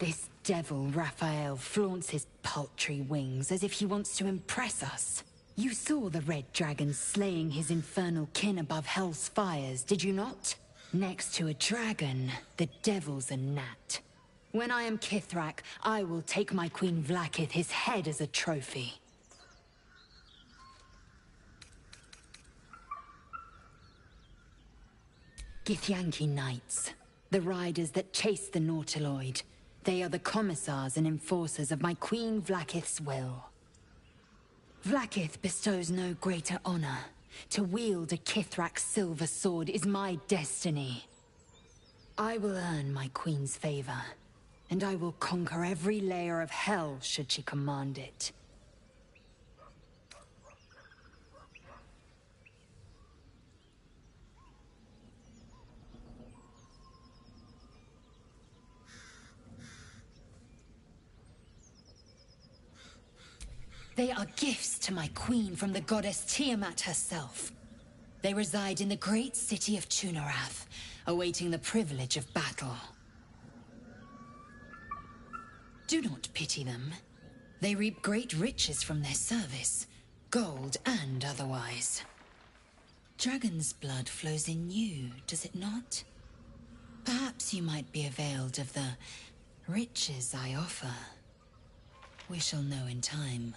This devil Raphael flaunts his paltry wings as if he wants to impress us. You saw the red dragon slaying his infernal kin above hell's fires, did you not? Next to a dragon, the devil's a gnat. When I am Kithrak, I will take my Queen Vlaakith his head as a trophy. Githyanki Knights, the riders that chase the Nautiloid. They are the commissars and enforcers of my Queen Vlaakith's will. Vlaakith bestows no greater honor. To wield a Kithrak's silver sword is my destiny. I will earn my queen's favor, and I will conquer every layer of hell should she command it. They are gifts to my queen from the goddess Tiamat herself. They reside in the great city of Tunarath, awaiting the privilege of battle. Do not pity them. They reap great riches from their service, gold and otherwise. Dragon's blood flows in you, does it not? Perhaps you might be availed of the riches I offer. We shall know in time.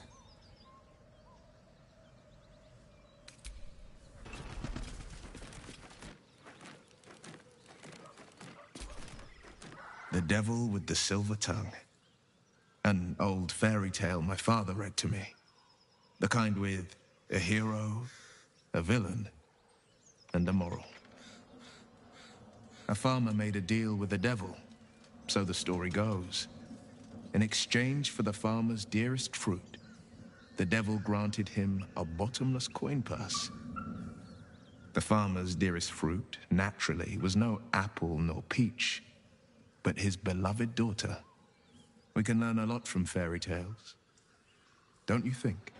The Devil with the Silver Tongue. An old fairy tale my father read to me. The kind with a hero, a villain, and a moral. A farmer made a deal with the devil, so the story goes. In exchange for the farmer's dearest fruit, the devil granted him a bottomless coin purse. The farmer's dearest fruit, naturally, was no apple nor peach, but his beloved daughter. We can learn a lot from fairy tales, don't you think?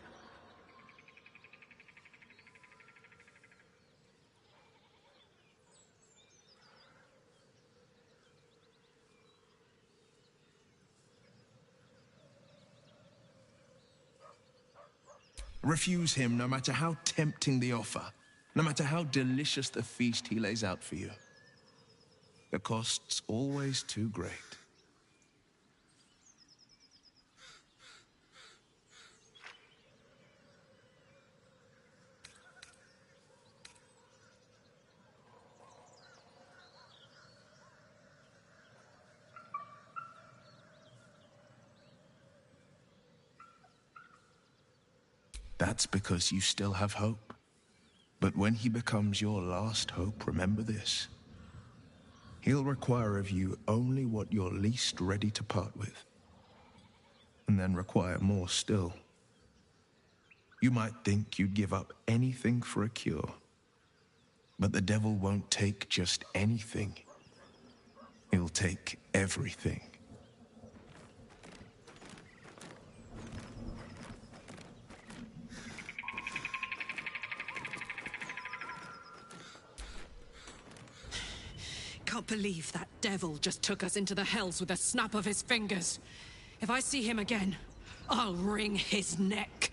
Refuse him no matter how tempting the offer, no matter how delicious the feast he lays out for you. The cost's always too great. That's because you still have hope. But when he becomes your last hope, remember this. He'll require of you only what you're least ready to part with. And then require more still. You might think you'd give up anything for a cure. But the devil won't take just anything. He'll take everything. I can't believe that devil just took us into the hells with a snap of his fingers. If I see him again, I'll wring his neck.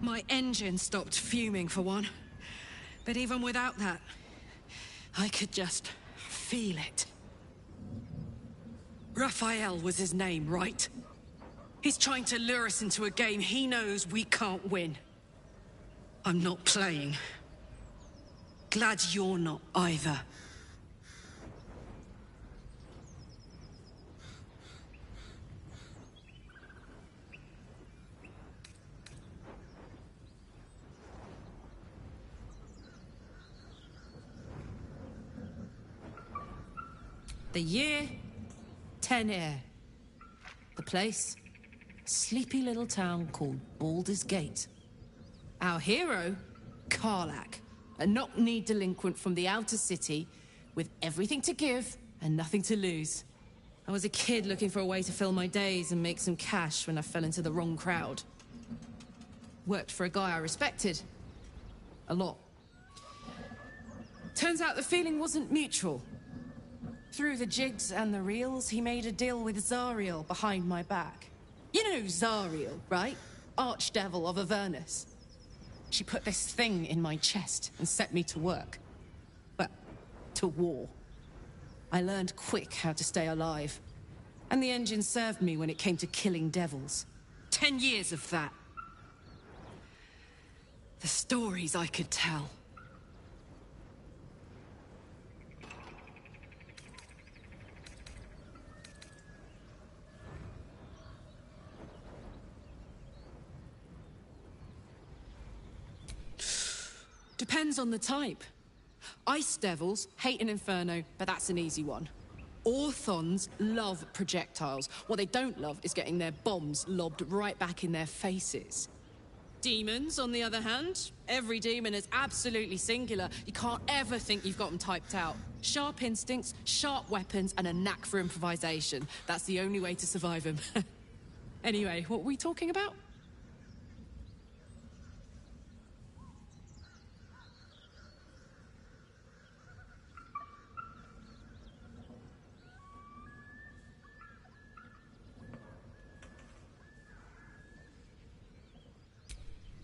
My engine stopped fuming for one. But even without that, I could just feel it. Raphael was his name, right? He's trying to lure us into a game he knows we can't win. I'm not playing. Glad you're not either. The year, Tenir. The place, a sleepy little town called Baldur's Gate. Our hero, Karlach, a knock-kneed delinquent from the outer city with everything to give and nothing to lose. I was a kid looking for a way to fill my days and make some cash when I fell into the wrong crowd. Worked for a guy I respected. A lot. Turns out the feeling wasn't mutual. Through the jigs and the reels, he made a deal with Zariel behind my back. You know Zariel, right? Archdevil of Avernus. She put this thing in my chest and set me to work. Well, to war. I learned quick how to stay alive. And the engine served me when it came to killing devils. 10 years of that. The stories I could tell. Depends on the type. Ice devils hate an inferno, but that's an easy one. Orthons love projectiles. What they don't love is getting their bombs lobbed right back in their faces. Demons, on the other hand, every demon is absolutely singular. You can't ever think you've got them typed out. Sharp instincts, sharp weapons, and a knack for improvisation. That's the only way to survive them. Anyway, what were we talking about?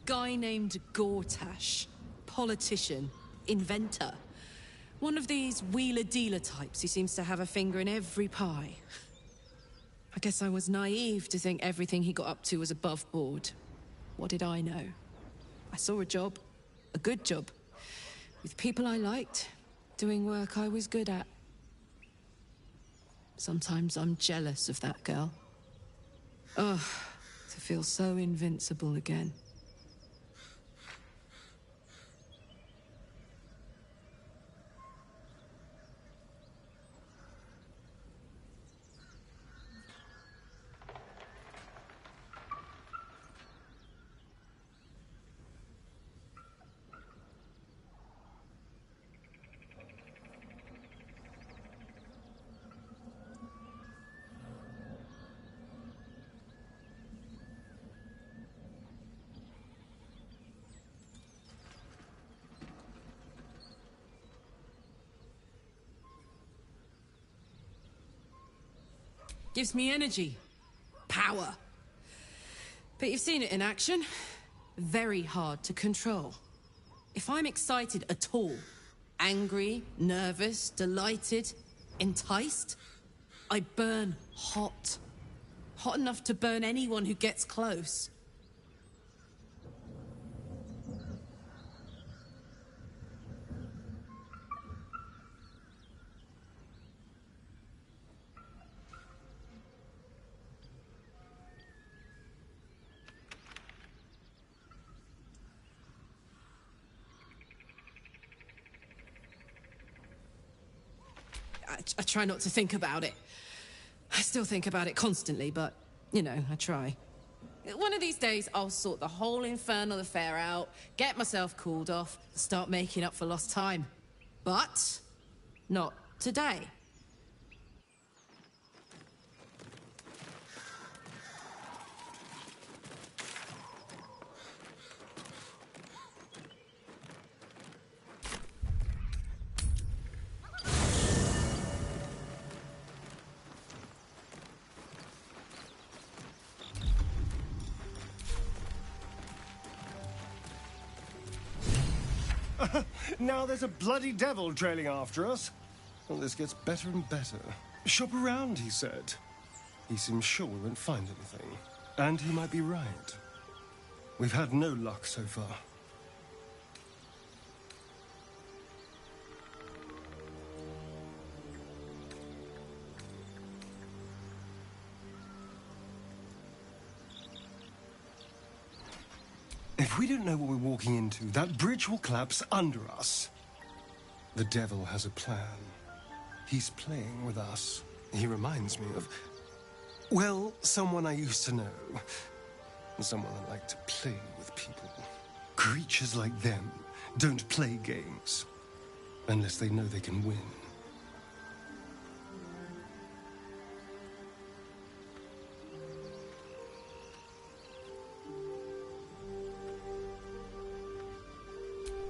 Guy named Gortash. Politician. Inventor. One of these wheeler-dealer types who seems to have a finger in every pie. I guess I was naive to think everything he got up to was above board. What did I know? I saw a job. A good job. With people I liked. Doing work I was good at. Sometimes I'm jealous of that girl. Ugh. To feel so invincible again. Gives me energy. Power. But you've seen it in action. Very hard to control. If I'm excited at all, angry, nervous, delighted, enticed, I burn hot. Hot enough to burn anyone who gets close. I try not to think about it. I still think about it constantly, but, you know, I try. One of these days, I'll sort the whole infernal affair out, get myself cooled off, start making up for lost time. But not today. Now there's a bloody devil trailing after us. Well, this gets better and better. Shop around, he said. He seems sure we won't find anything. And he might be right. We've had no luck so far. If we don't know what we're walking into, that bridge will collapse under us. The devil has a plan. He's playing with us. He reminds me of, well, someone I used to know. Someone that liked to play with people. Creatures like them don't play games unless they know they can win.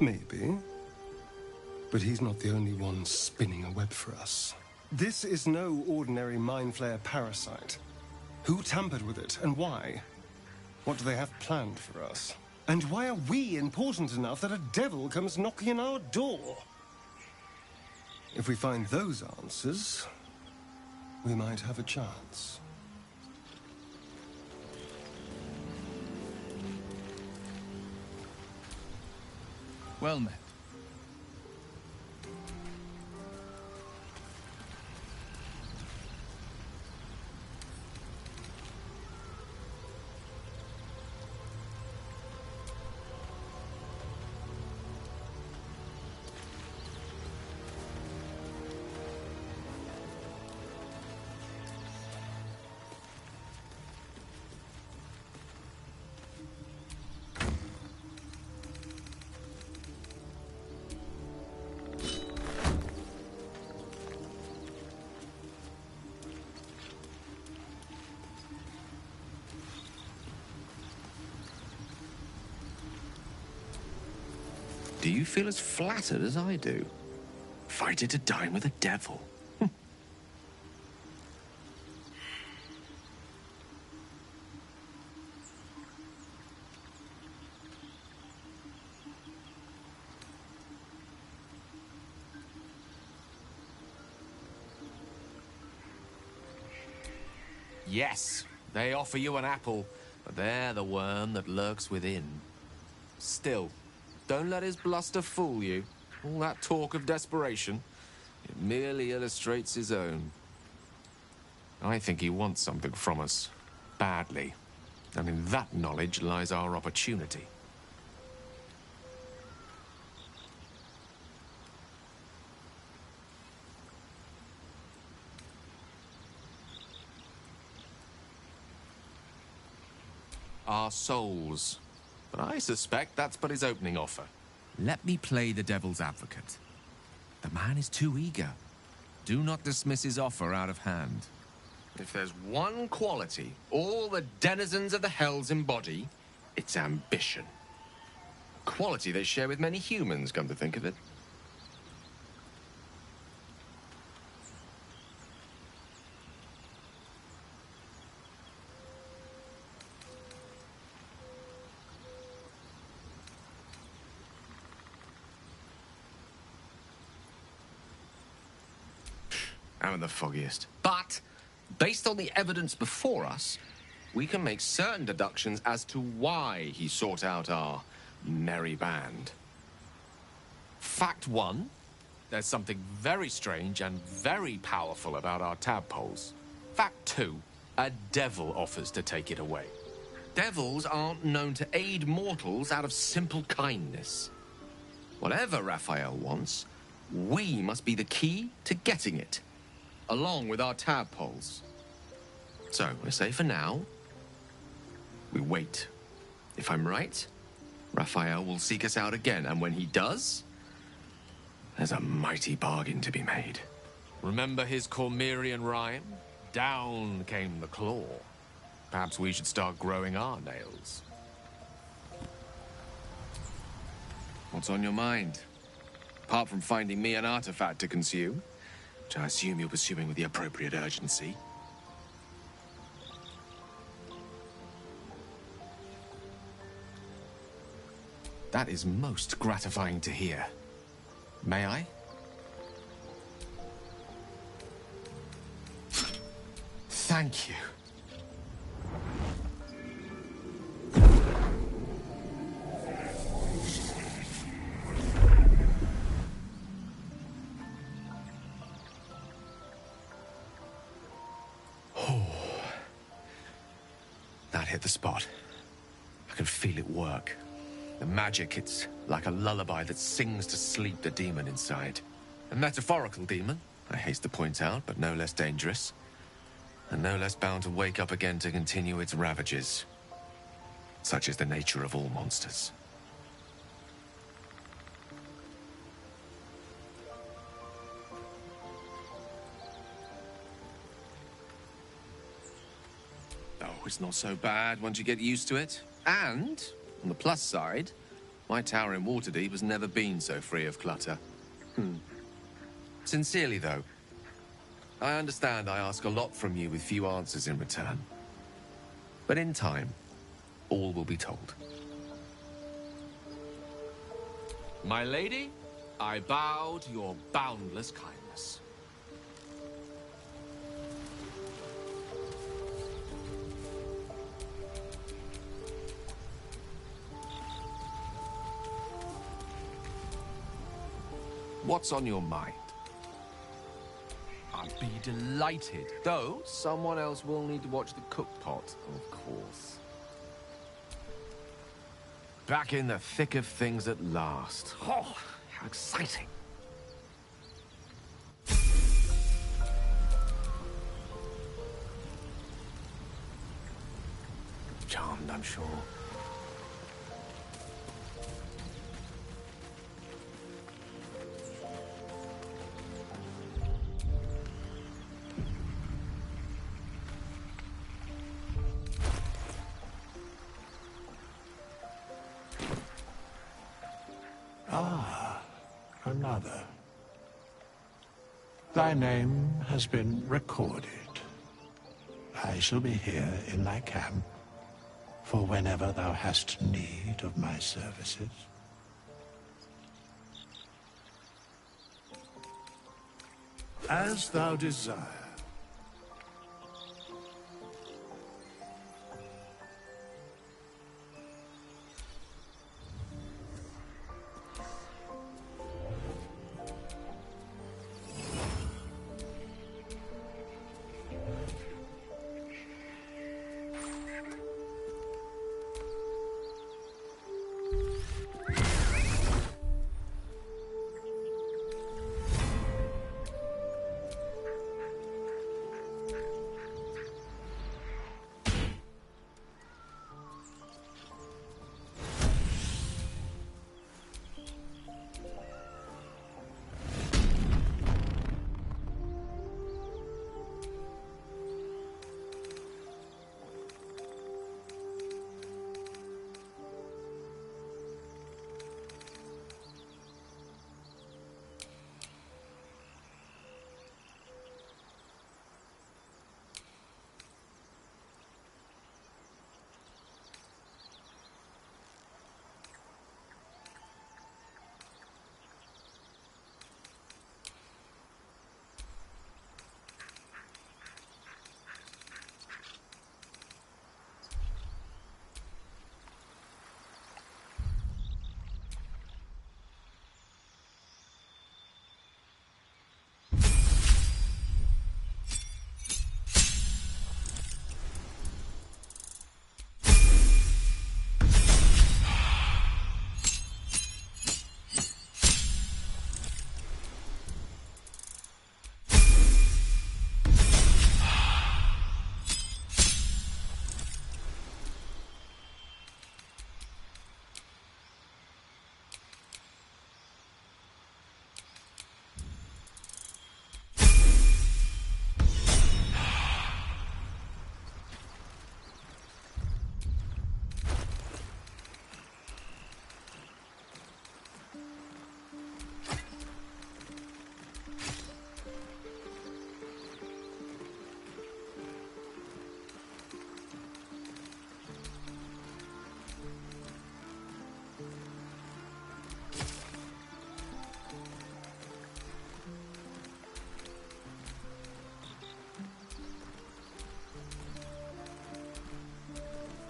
Maybe. But he's not the only one spinning a web for us. This is no ordinary Mind Flayer parasite. Who tampered with it, and why? What do they have planned for us? And why are we important enough that a devil comes knocking on our door? If we find those answers, we might have a chance. Well met. Do you feel as flattered as I do? Fighting to dine with a devil. Yes, they offer you an apple, but they're the worm that lurks within. Still, don't let his bluster fool you. All that talk of desperation, it merely illustrates his own. I think he wants something from us, badly. And in that knowledge lies our opportunity. Our souls. But I suspect that's but his opening offer. Let me play the devil's advocate. The man is too eager. Do not dismiss his offer out of hand. If there's one quality all the denizens of the Hells embody, it's ambition. A quality they share with many humans, come to think of it. I'm in the foggiest. But, based on the evidence before us, we can make certain deductions as to why he sought out our merry band. Fact one, there's something very strange and very powerful about our tadpoles. Fact two, a devil offers to take it away. Devils aren't known to aid mortals out of simple kindness. Whatever Raphael wants, we must be the key to getting it, along with our tadpoles. So, I say for now, we wait. If I'm right, Raphael will seek us out again, and when he does, there's a mighty bargain to be made. Remember his Cormyrean rhyme? Down came the claw. Perhaps we should start growing our nails. What's on your mind? Apart from finding me an artifact to consume, which I assume you're pursuing with the appropriate urgency. That is most gratifying to hear. May I? Thank you. That hit the spot. I can feel it work. The magic, it's like a lullaby that sings to sleep the demon inside. A metaphorical demon, I haste to point out, but no less dangerous. And no less bound to wake up again to continue its ravages. Such is the nature of all monsters. Oh, it's not so bad once you get used to it. And, on the plus side, My tower in Waterdeep has never been so free of clutter. Sincerely, though, I understand I ask a lot from you with few answers in return. But in time, all will be told. My lady, I bow to your boundless kindness. What's on your mind? I'd be delighted, though someone else will need to watch the cookpot, of course. Back in the thick of things at last. Oh, how exciting. Charmed, I'm sure. Another. Thy name has been recorded. I shall be here in thy camp for whenever thou hast need of my services. As thou desire.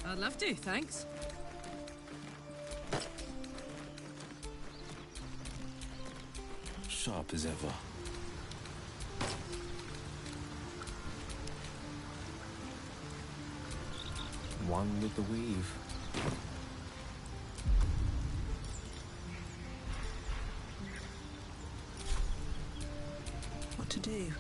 I'd love to, thanks. Sharp as ever. One with the weave. What to do?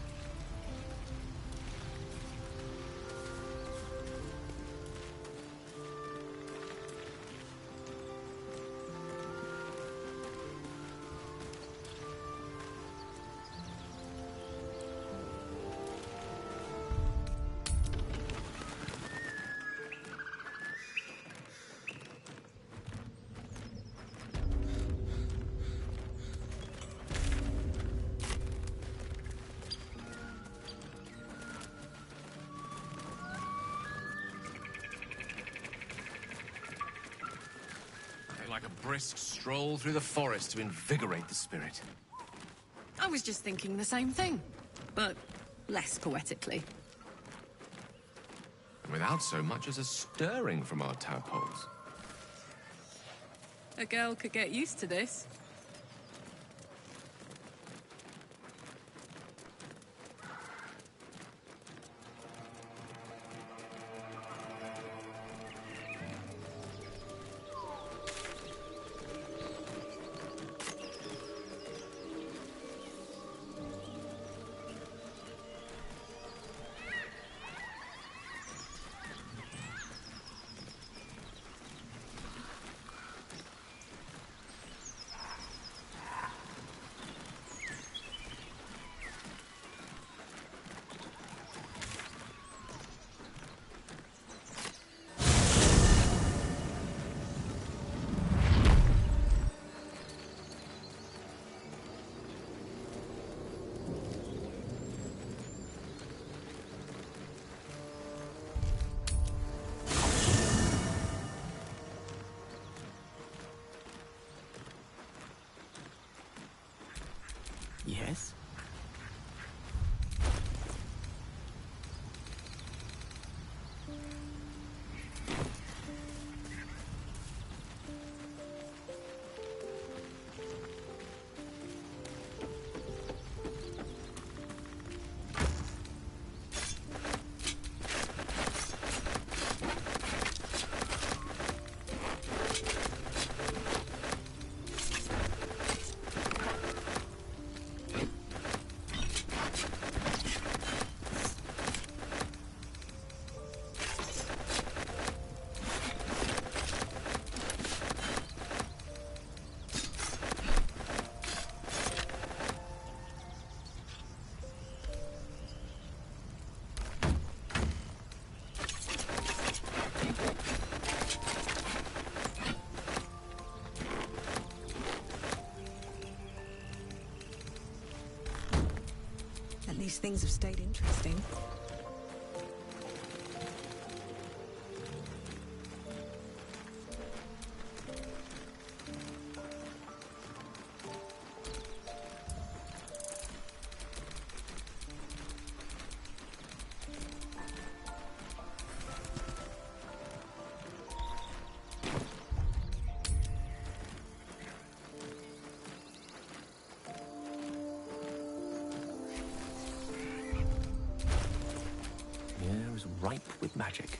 like a brisk stroll through the forest to invigorate the spirit. I was just thinking the same thing, but less poetically. Without so much as a stirring from our tadpoles. A girl could get used to this. Yes? At least things have stayed interesting. Ripe with magic.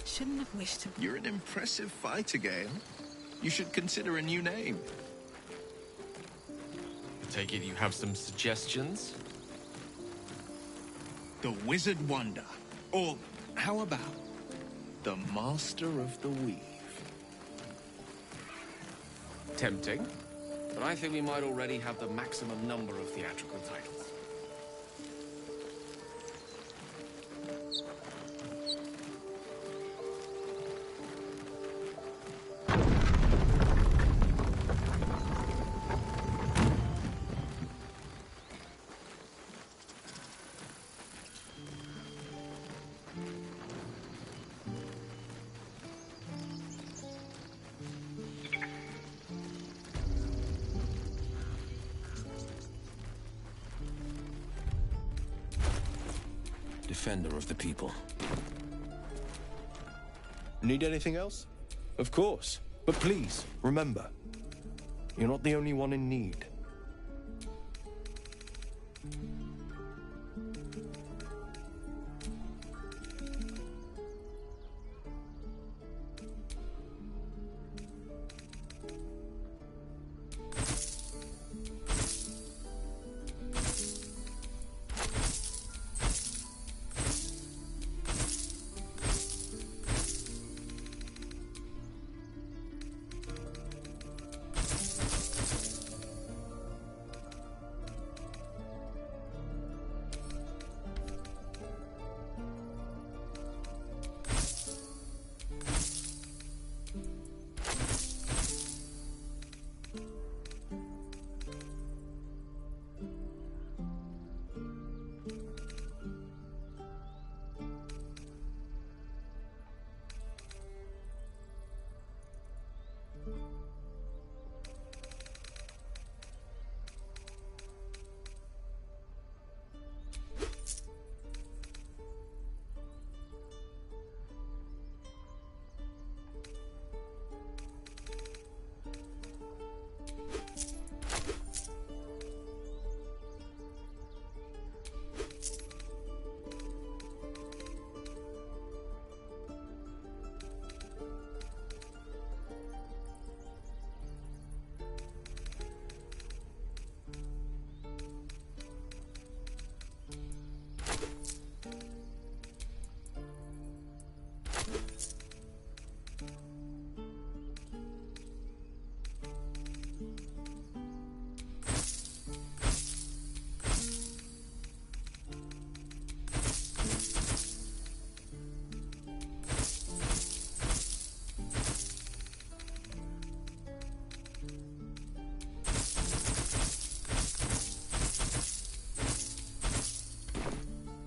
Shouldn't have wished to... You're an impressive fighter, Gale. You should consider a new name. I take it you have some suggestions? The Wizard Wonder. Or, how about the Master of the Weave? Tempting. But I think we might already have the maximum number of theatrical titles. Defender of the people. Need anything else? Of course. But please, remember, you're not the only one in need.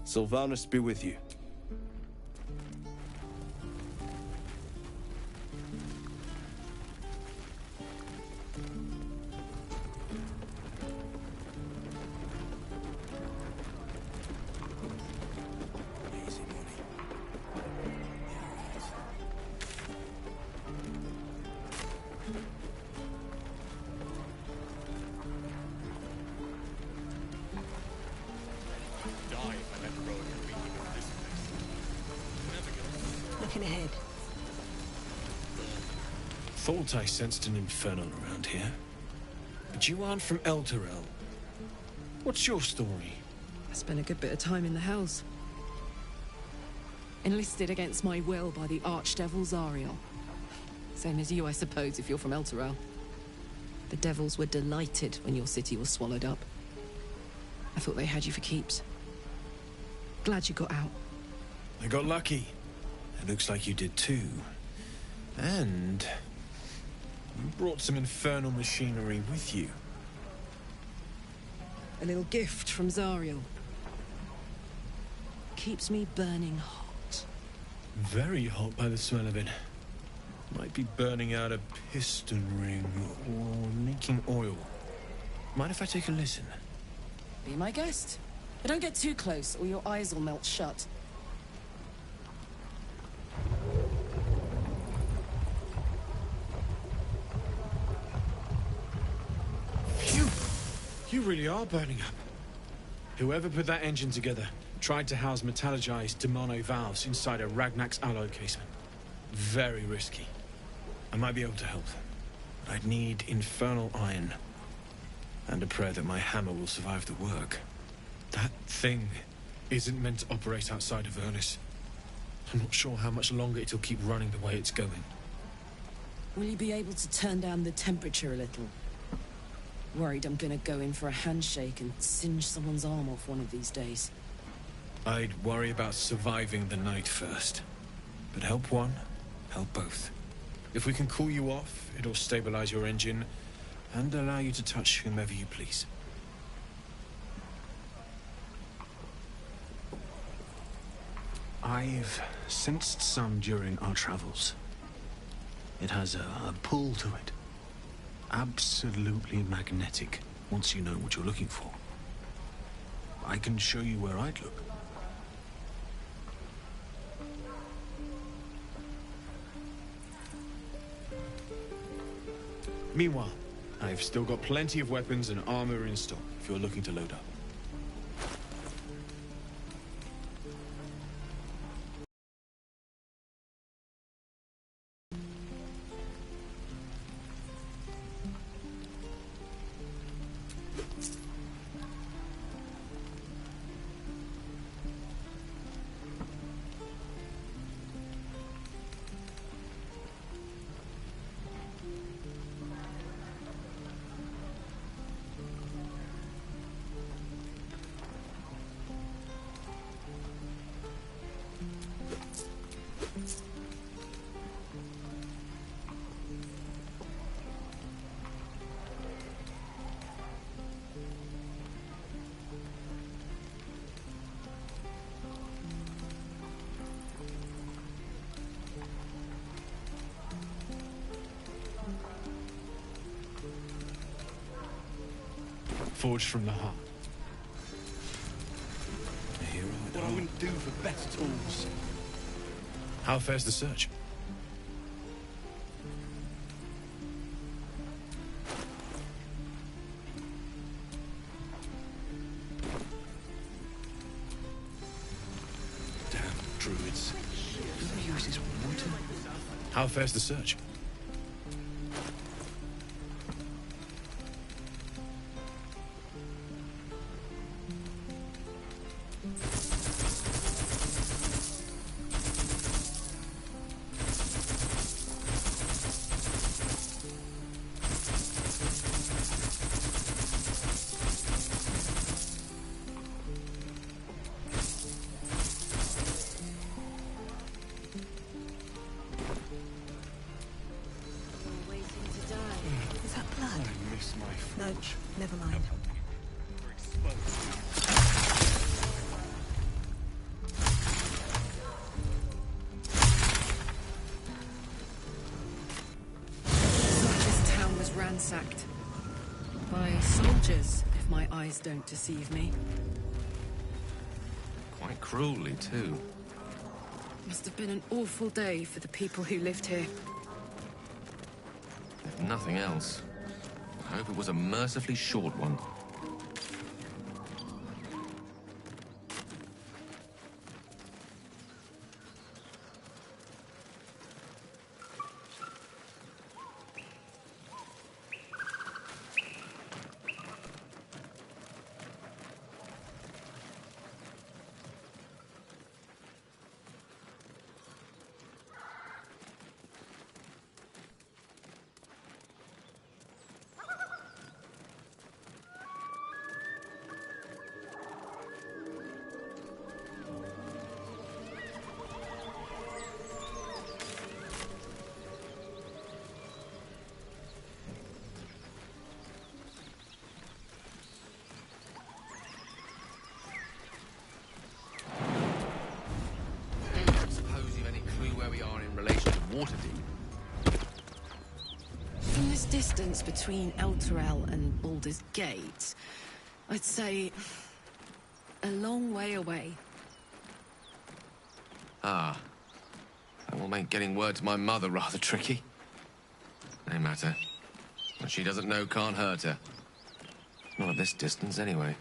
Sylvanas be with you. Looking ahead. Thought I sensed an infernal around here. But you aren't from Elturel. What's your story? I spent a good bit of time in the Hells. Enlisted against my will by the Archdevil Zariel. Same as you, I suppose, if you're from Elturel. The Devils were delighted when your city was swallowed up. I thought they had you for keeps. Glad you got out. I got lucky. It looks like you did too. And you brought some infernal machinery with you. A little gift from Zariel. Keeps me burning hot. Very hot by the smell of it. Might be burning out a piston ring or leaking oil. Mind if I take a listen? Be my guest. But don't get too close or your eyes will melt shut. Phew! You really are burning up. Whoever put that engine together tried to house metallurgized Demano valves inside a Ragnak's alloy casement. Very risky. I might be able to help, but I'd need infernal iron. And a prayer that my hammer will survive the work. That thing isn't meant to operate outside of Vernus. I'm not sure how much longer it'll keep running the way it's going. Will you be able to turn down the temperature a little? Worried I'm gonna go in for a handshake and singe someone's arm off one of these days. I'd worry about surviving the night first. But help one, help both. If we can cool you off, it'll stabilize your engine and allow you to touch whomever you please. I've sensed some during our travels. It has a pull to it. Absolutely magnetic, once you know what you're looking for. I can show you where I'd look. Meanwhile, I've still got plenty of weapons and armor in stock if you're looking to load up. Forged from the heart. A hero at What I wouldn't do for better tools. How fares the search? Damn druids. Who uses water? How fares the search? No, never mind. ransacked. By soldiers, if my eyes don't deceive me. Quite cruelly, too. Must have been an awful day for the people who lived here. If nothing else, I hope it was a mercifully short one. From this distance between Elturel and Baldur's Gate, I'd say a long way away. Ah. That will make getting word to my mother rather tricky. No matter. What she doesn't know can't hurt her. Not at this distance, anyway.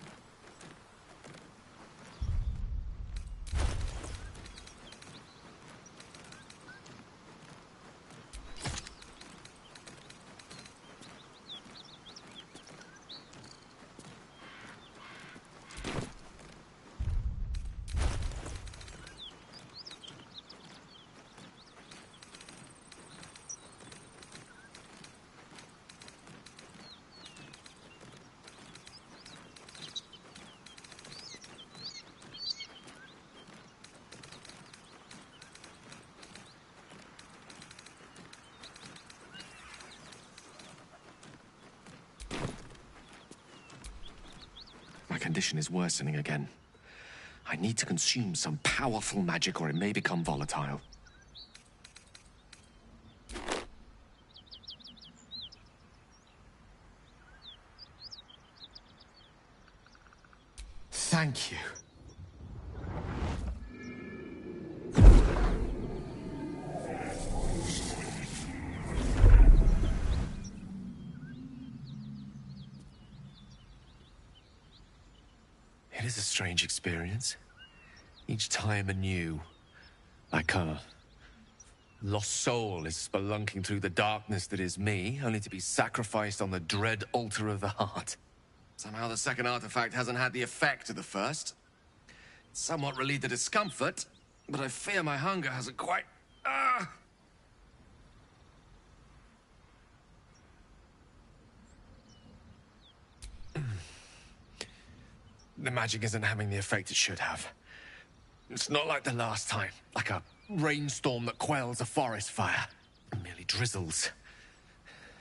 My condition is worsening again. I need to consume some powerful magic or it may become volatile. Thank you. It is a strange experience. Each time anew. Like a lost soul is spelunking through the darkness that is me, only to be sacrificed on the dread altar of the heart. Somehow the second artifact hasn't had the effect of the first. It's somewhat relieved the discomfort, but I fear my hunger hasn't quite... The magic isn't having the effect it should have. It's not like the last time, like a rainstorm that quells a forest fire. It merely drizzles.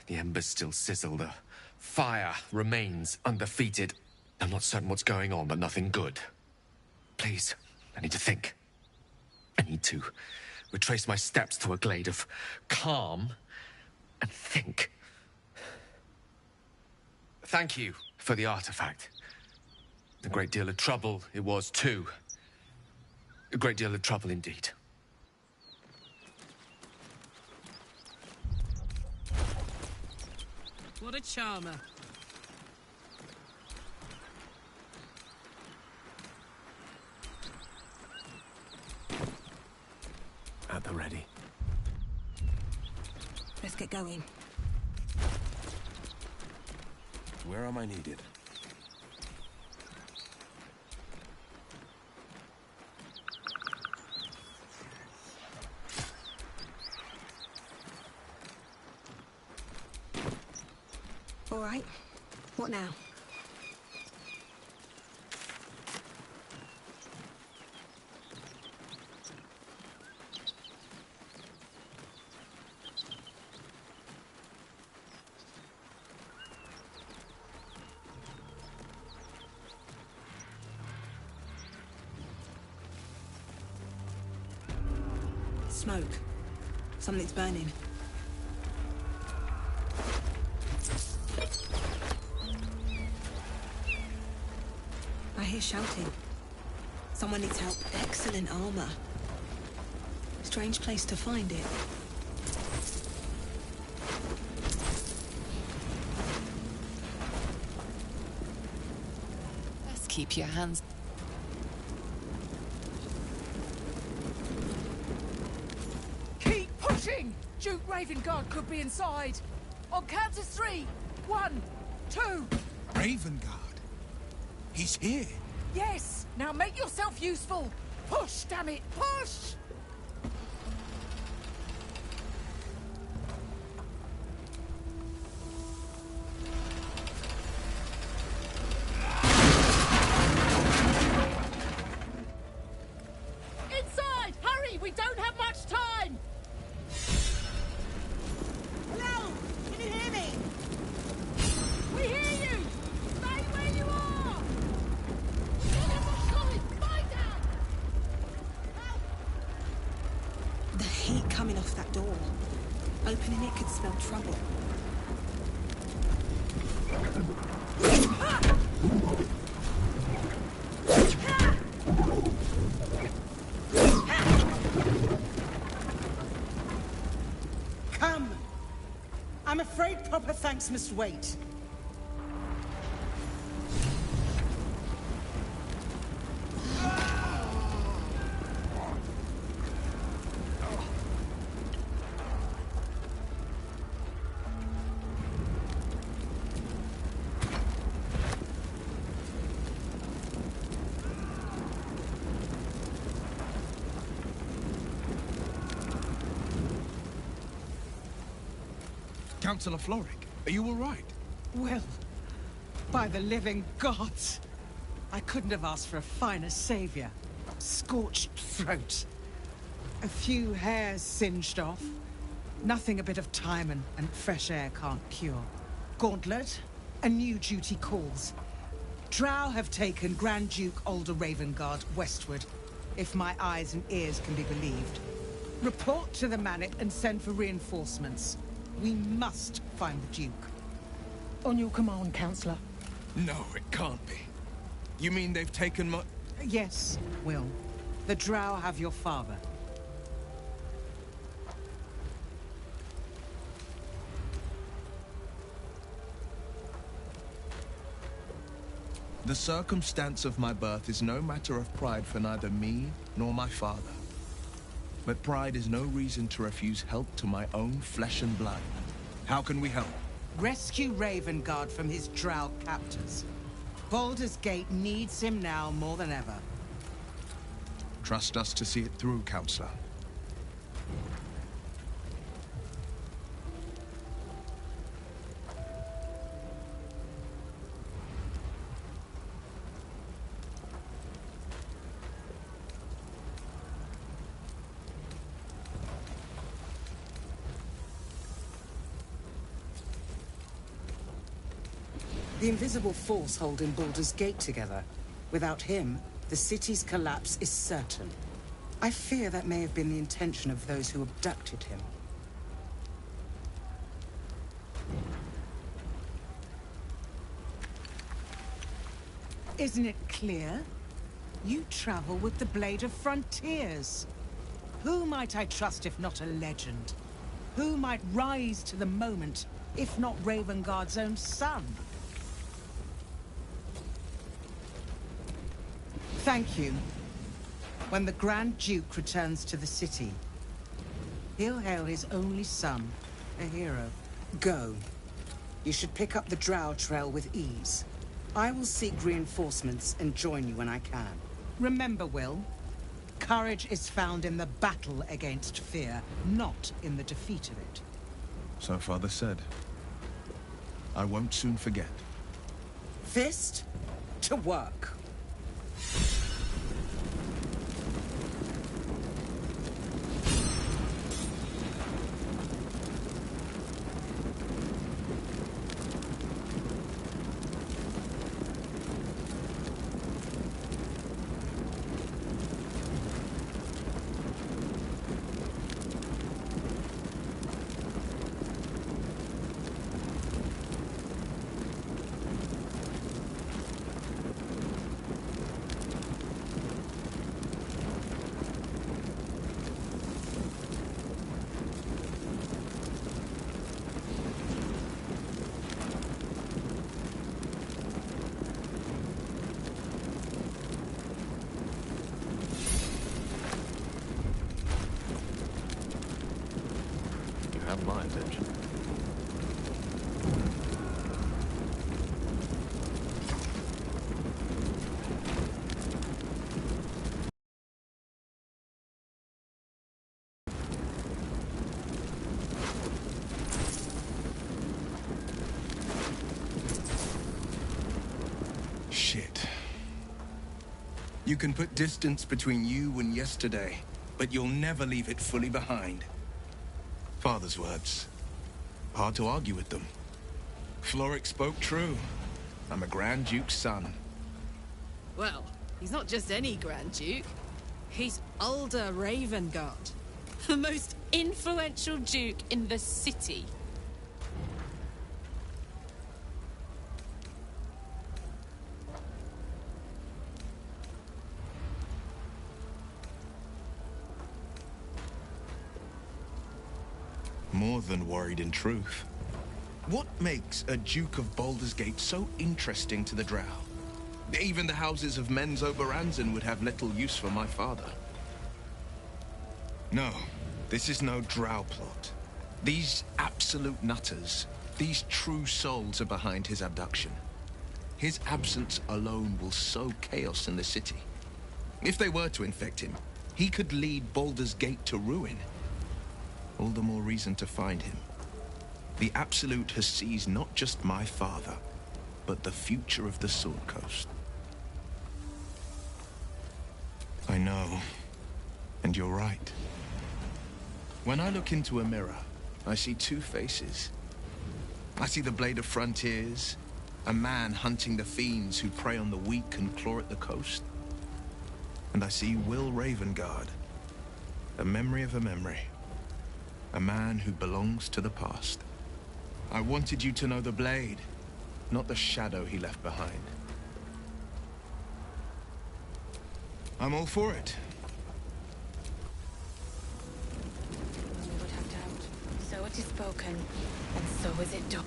The embers still sizzle, the fire remains undefeated. I'm not certain what's going on, but nothing good. Please, I need to think. I need to retrace my steps to a glade of calm and think. Thank you for the artifact. A great deal of trouble it was, too. A great deal of trouble indeed. What a charmer. At the ready. Let's get going. Where am I needed? All right. What now? Smoke. Something's burning. hear shouting. Someone needs help. Excellent armor. Strange place to find it. Best keep your hands. Keep pushing! Duke Ravengard could be inside. On count of 3. 1, 2. Ravengard? He's here. Yes! Now make yourself useful! Push, damn it! Push! Inside! Hurry! We don't have much time! Hello! Can you hear me? We hear you! Stay where you are! What's coming! Find out! The heat coming off that door. Opening it could spell trouble. Come! I'm afraid proper thanks must wait. Councillor Floric, are you all right? Well, by the living gods, I couldn't have asked for a finer savior. Scorched throat. A few hairs singed off. Nothing a bit of time and fresh air can't cure. Gauntlet, a new duty calls. Drow have taken Grand Duke Alder Ravengard westward, if my eyes and ears can be believed. Report to the Manet and send for reinforcements. We must find the Duke. On your command, Councillor. No, it can't be. You mean they've taken my... Yes, Will. The Drow have your father. The circumstance of my birth is no matter of pride for neither me nor my father. But pride is no reason to refuse help to my own flesh and blood. How can we help? Rescue Ravengard from his Drow captors. Baldur's Gate needs him now more than ever. Trust us to see it through, Counselor. The invisible force holding Baldur's Gate together. Without him, the city's collapse is certain. I fear that may have been the intention of those who abducted him. Isn't it clear? You travel with the Blade of Frontiers. Who might I trust if not a legend? Who might rise to the moment, if not Ravengard's own son? Thank you. When the Grand Duke returns to the city, he'll hail his only son, a hero. Go. You should pick up the Drow trail with ease. I will seek reinforcements and join you when I can. Remember, Will, courage is found in the battle against fear, not in the defeat of it. So Father said. I won't soon forget. Fist to work. Shit. You can put distance between you and yesterday, but you'll never leave it fully behind. Father's words. Hard to argue with them. Florrick spoke true. I'm a Grand Duke's son. Well, he's not just any Grand Duke. He's Ulder Ravengard, the most influential duke in the city. More than worried in truth. What makes a Duke of Baldur's Gate so interesting to the Drow? Even the houses of Men's Oberanzen would have little use for my father. No, this is no Drow plot. These absolute nutters, these true souls are behind his abduction. His absence alone will sow chaos in the city. If they were to infect him, he could lead Baldur's Gate to ruin. All the more reason to find him. The Absolute has seized not just my father, but the future of the Sword Coast. I know, and you're right. When I look into a mirror, I see two faces. I see the Blade of Frontiers, a man hunting the fiends who prey on the weak and claw at the coast. And I see Will Ravengard, a memory of a memory. A man who belongs to the past. I wanted you to know the Blade, not the shadow he left behind. I'm all for it. We would have doubt. So it is spoken, and so is it done.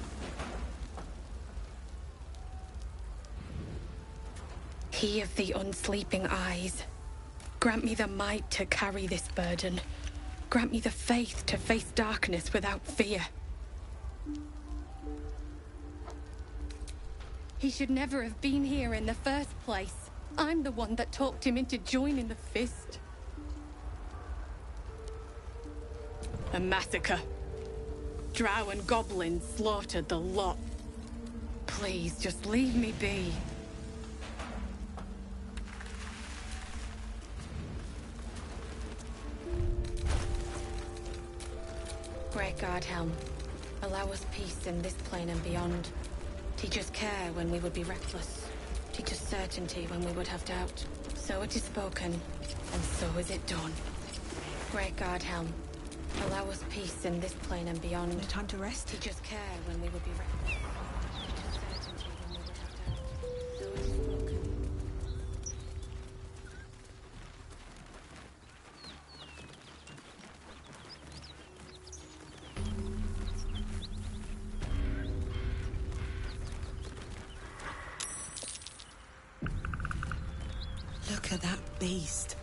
He of the unsleeping eyes, grant me the might to carry this burden. Grant me the faith to face darkness without fear. He should never have been here in the first place. I'm the one that talked him into joining the Fist. A massacre. Drow and goblins slaughtered the lot. Please, just leave me be. Great Guardhelm, allow us peace in this plane and beyond. Teach us care when we would be reckless. Teach us certainty when we would have doubt. So it is spoken, and so is it done. Great Guardhelm, allow us peace in this plane and beyond. No time to rest. Teach us care when we would be reckless. Teach us certainty when we would have doubt. So it is spoken. Look at that beast.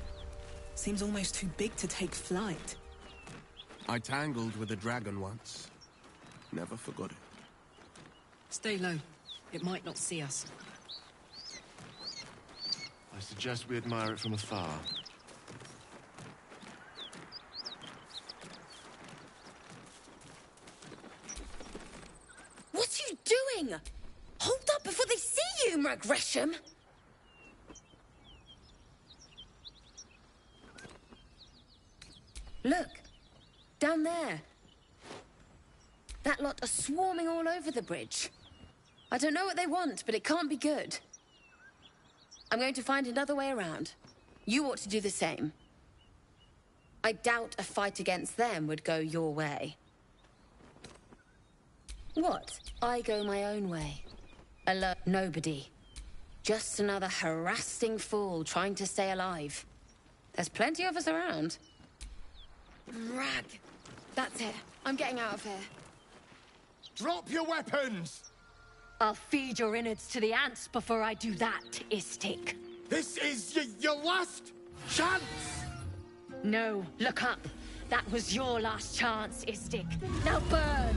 Seems almost too big to take flight. I tangled with a dragon once. Never forgot it. Stay low. It might not see us. I suggest we admire it from afar. What are you doing? Hold up before they see you, Mag Gresham! Look, down there. That lot are swarming all over the bridge. I don't know what they want, but it can't be good. I'm going to find another way around. You ought to do the same. I doubt a fight against them would go your way. What? I go my own way. Alert nobody. Just another harassing fool trying to stay alive. There's plenty of us around. Rag. That's it. I'm getting out of here. Drop your weapons! I'll feed your innards to the ants before I do that, Istik. This is your last chance! No, look up. That was your last chance, Istik. Now burn!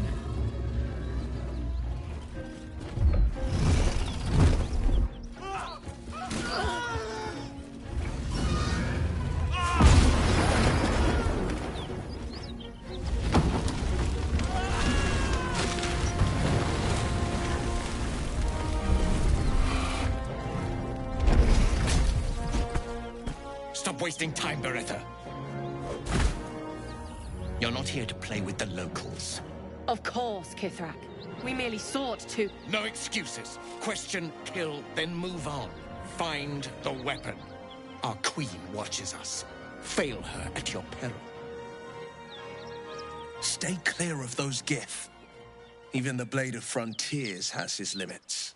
wasting time, Beretta. You're not here to play with the locals. Of course, Kithrak. We merely sought to... No excuses. Question, kill, then move on. Find the weapon. Our queen watches us. Fail her at your peril. Stay clear of those Gith. Even the Blade of Frontiers has his limits.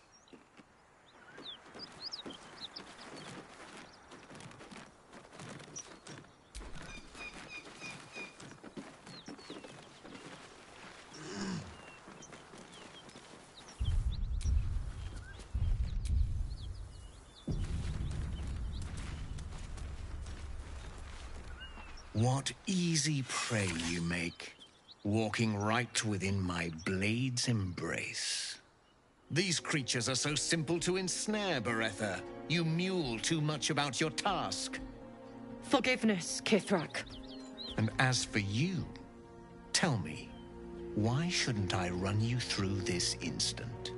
What easy prey you make, walking right within my blade's embrace. These creatures are so simple to ensnare, Beretta. You mule too much about your task. Forgiveness, Kithrak. And as for you, tell me, why shouldn't I run you through this instant?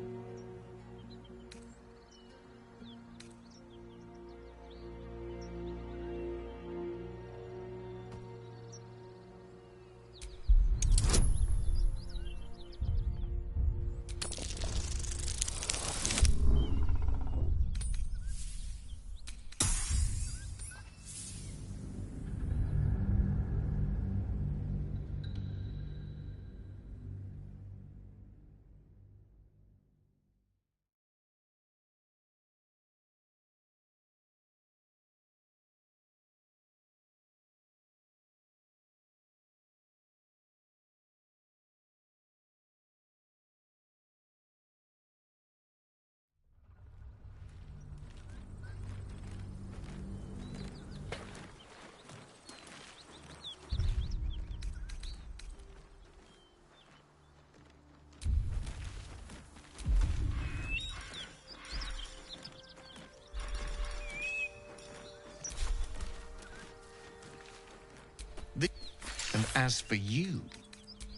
And as for you,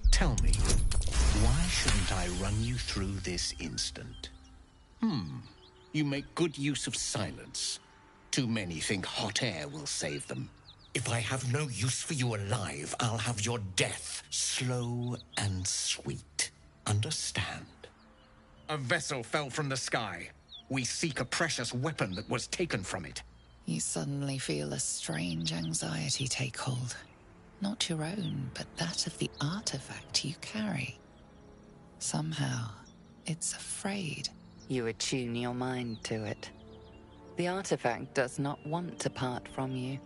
tell me, why shouldn't I run you through this instant? You make good use of silence. Too many think hot air will save them. If I have no use for you alive, I'll have your death slow and sweet. Understand? A vessel fell from the sky. We seek a precious weapon that was taken from it. You suddenly feel a strange anxiety take hold. Not your own, but that of the artifact you carry. Somehow, it's afraid. You attune your mind to it. The artifact does not want to part from you.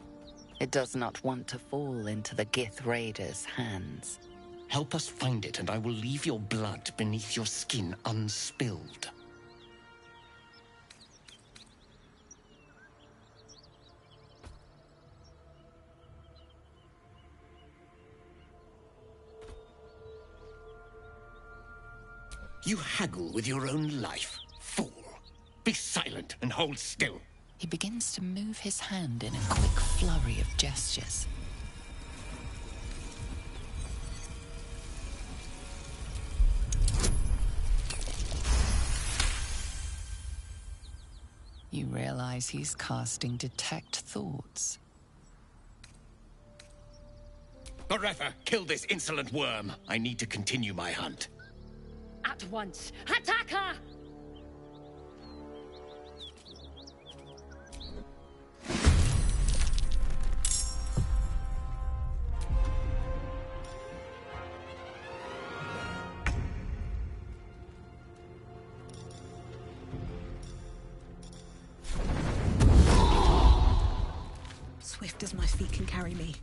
It does not want to fall into the Gith Raiders' hands. Help us find it, and I will leave your blood beneath your skin unspilled. You haggle with your own life, fool. Be silent and hold still. He begins to move his hand in a quick flurry of gestures. You realize he's casting Detect Thoughts. Beretta, kill this insolent worm. I need to continue my hunt. At once. Attack her! Swift as my feet can carry me.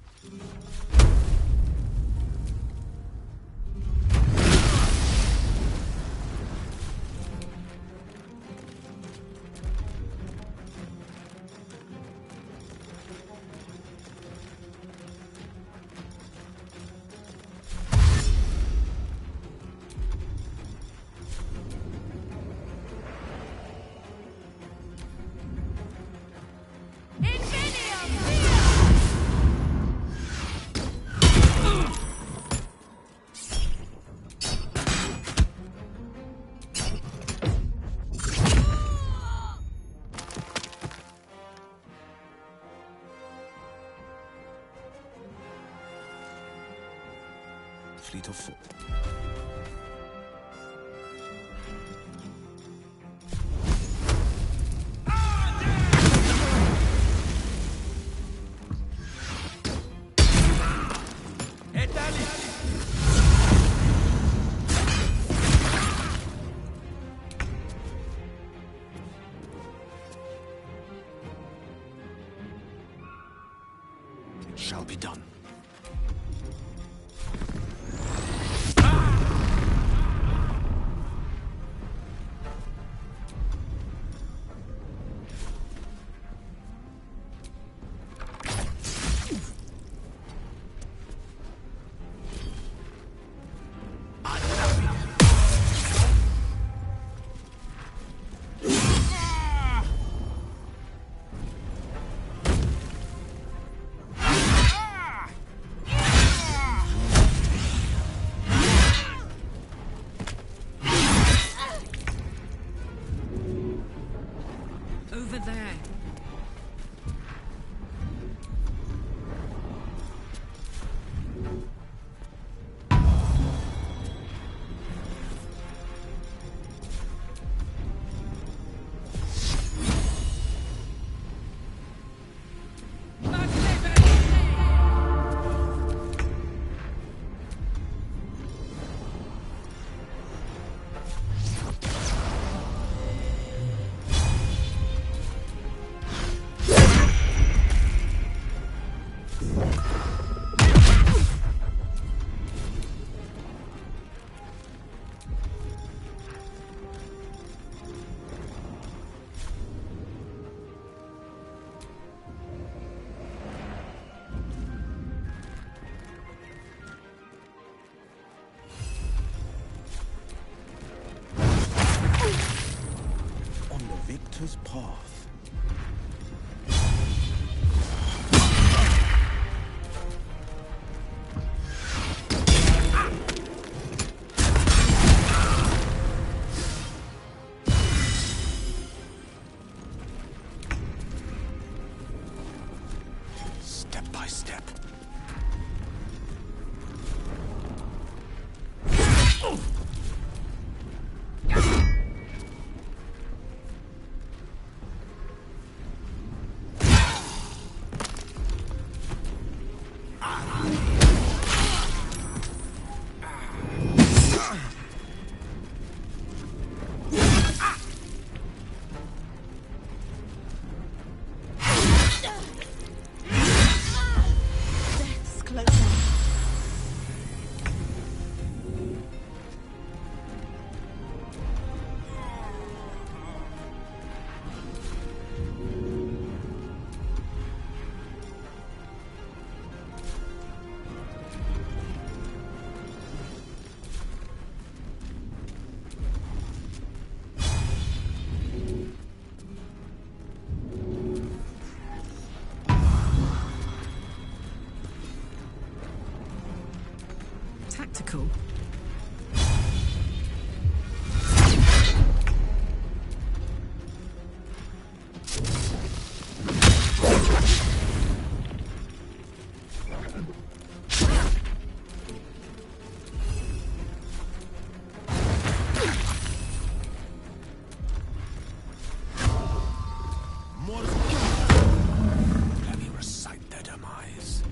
fleet of foot. Shall be done. Over there. On the victor's path. Step by step. Death's closer. Tactical. Let me recite their demise.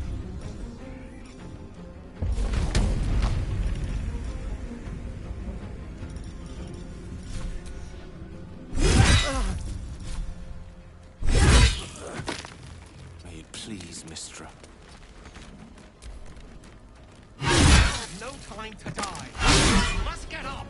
May it please, Mistra. No time to die. Let's get up.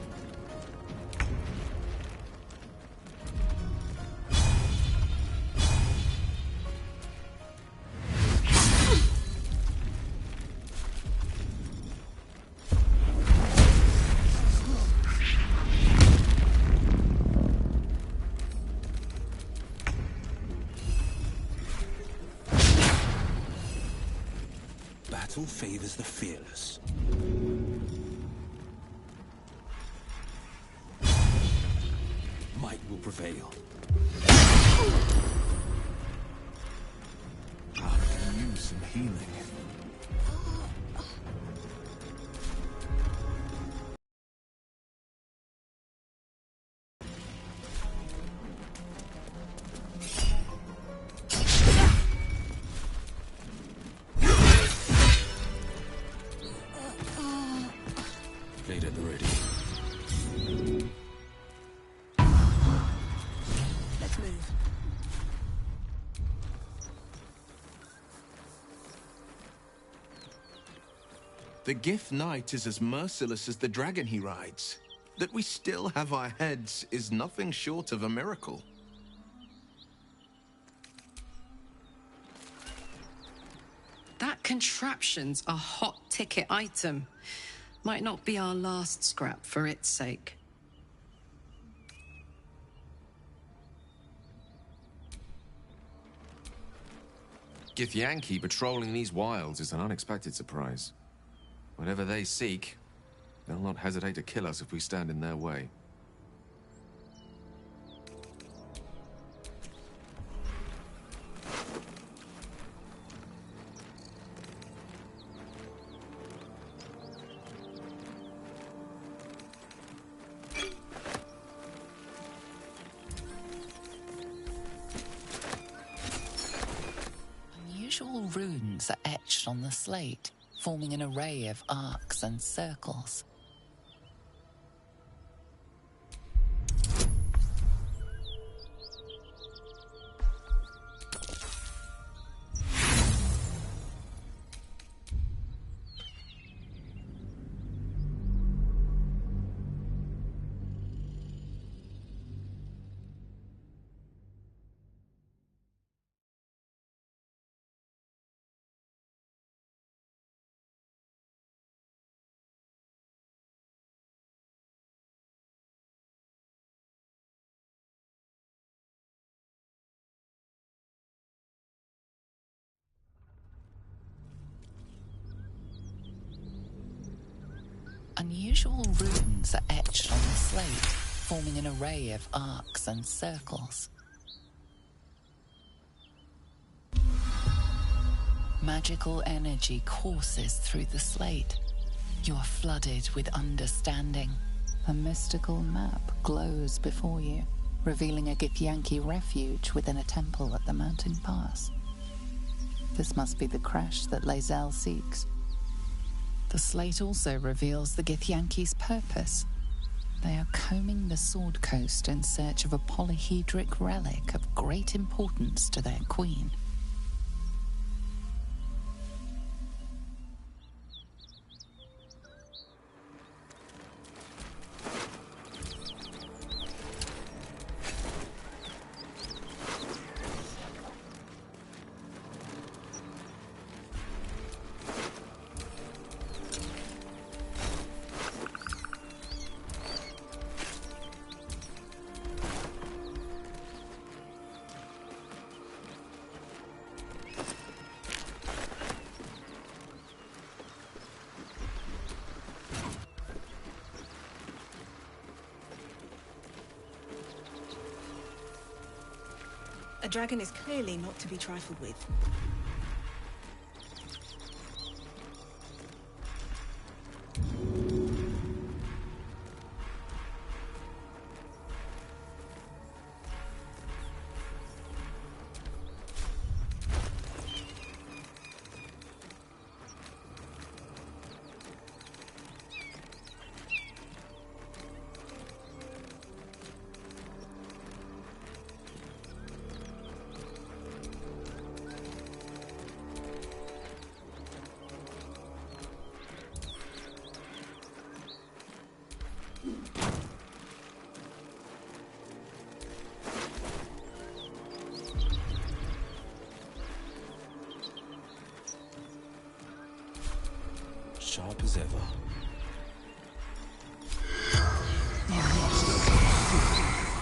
Battle favors the fearless. Might will prevail. I can use some healing. The Gith Knight is as merciless as the dragon he rides. That we still have our heads is nothing short of a miracle. That contraption's a hot ticket item. Might not be our last scrap for its sake. Githyanki patrolling these wilds is an unexpected surprise. Whatever they seek, they'll not hesitate to kill us if we stand in their way. Unusual runes are etched on the slate, forming an array of arcs and circles. Unusual runes are etched on the slate, forming an array of arcs and circles. Magical energy courses through the slate. You are flooded with understanding. A mystical map glows before you, revealing a Githyanki refuge within a temple at the mountain pass. This must be the crash that Lae'zel seeks. The slate also reveals the Githyanki's purpose. They are combing the Sword Coast in search of a polyhedric relic of great importance to their queen. A dragon is clearly not to be trifled with. Sharp as ever.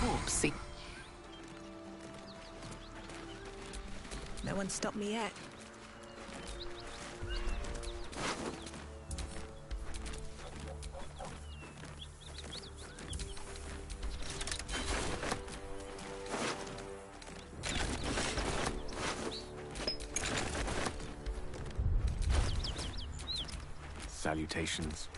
Oopsie. No one stopped me yet. Salutations.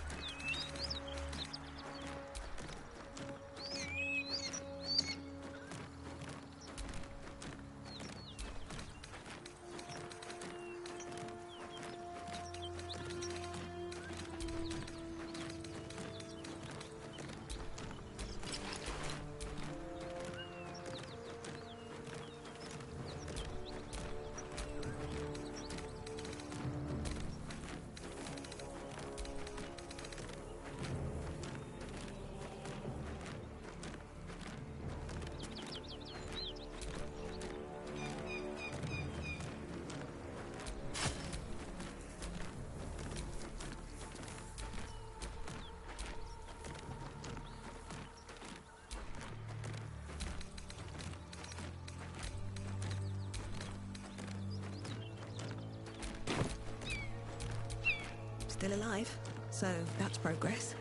still alive, so that's progress.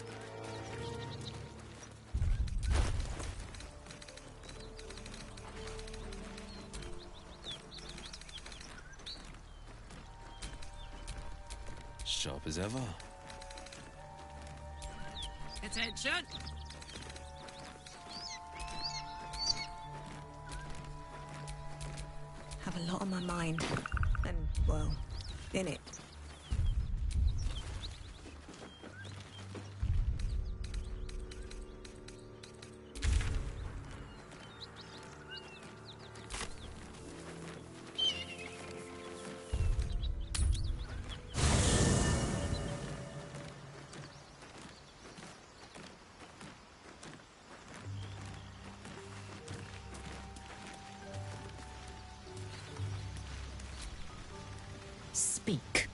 Sharp as ever. Attention! Have a lot on my mind. And, well, in it. Speak.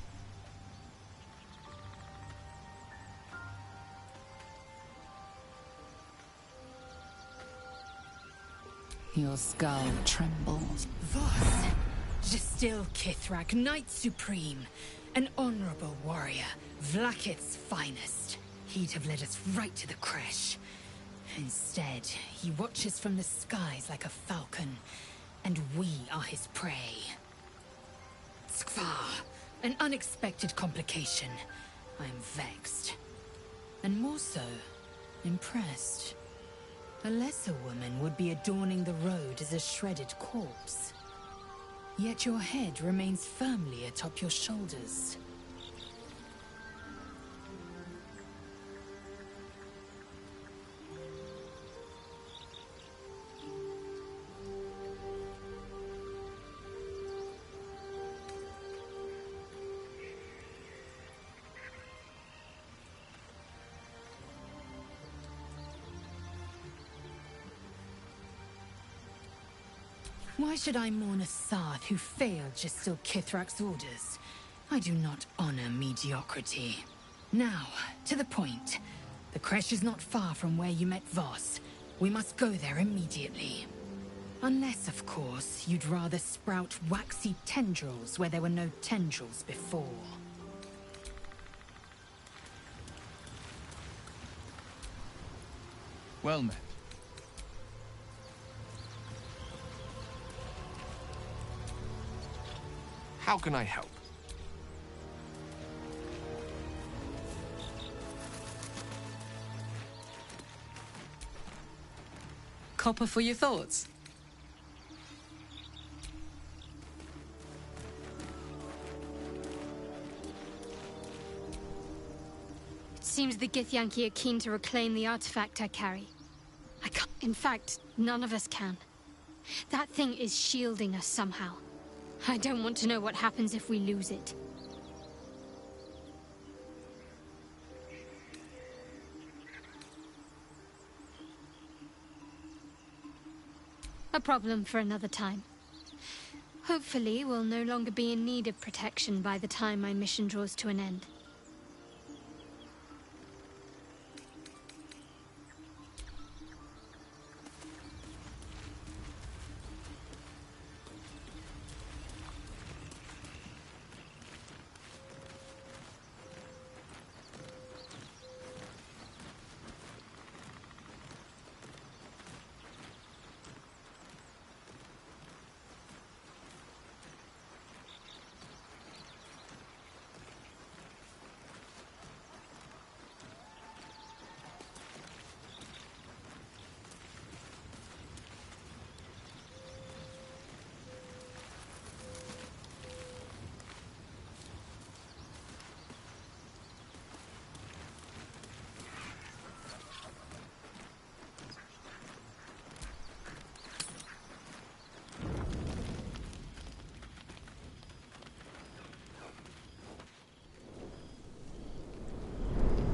Your skull trembles. Voss, Gestil Kithrak, Knight Supreme, an honorable warrior, Vlaakith's finest. He'd have led us right to the crash. Instead, he watches from the skies like a falcon, and we are his prey. Skvar, an unexpected complication. I'm vexed. And more so, impressed. A lesser woman would be adorning the road as a shredded corpse. Yet your head remains firmly atop your shoulders. Why should I mourn a Sarth who failed Gestil Kithrak's orders? I do not honor mediocrity. Now, to the point. The creche is not far from where you met Voss. We must go there immediately. Unless, of course, you'd rather sprout waxy tendrils where there were no tendrils before. Well met. How can I help? Copper for your thoughts. It seems the Githyanki are keen to reclaim the artifact I carry. I can't. In fact, none of us can. That thing is shielding us somehow. I don't want to know what happens if we lose it. A problem for another time. Hopefully, we'll no longer be in need of protection by the time my mission draws to an end.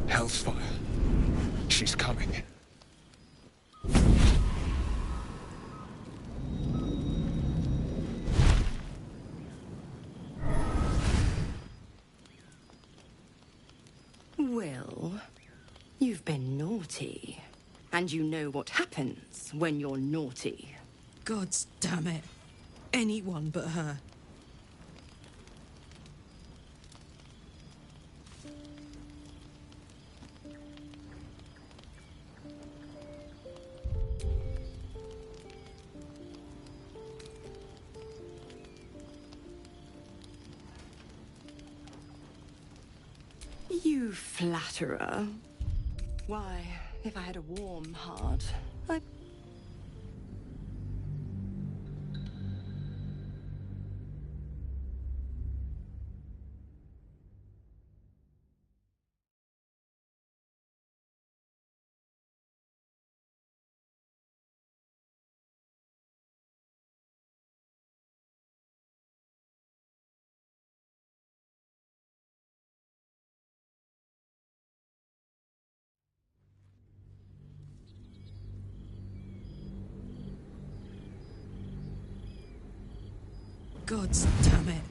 Hellsfire. She's coming. Well, you've been naughty. And you know what happens when you're naughty. Gods damn it. Anyone but her. You flatterer. Why, if I had a warm heart, I... Gods damn it.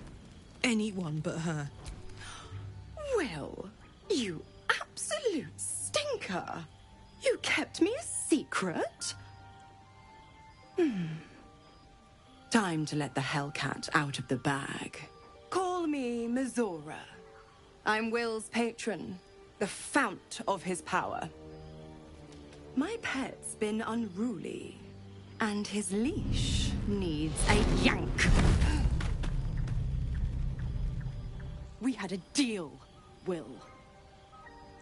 Anyone but her. Will, you absolute stinker! You kept me a secret? Time to let the Hellcat out of the bag. Call me Mizora. I'm Will's patron, the fount of his power. My pet's been unruly, and his leash needs a yank. We had a deal, Will.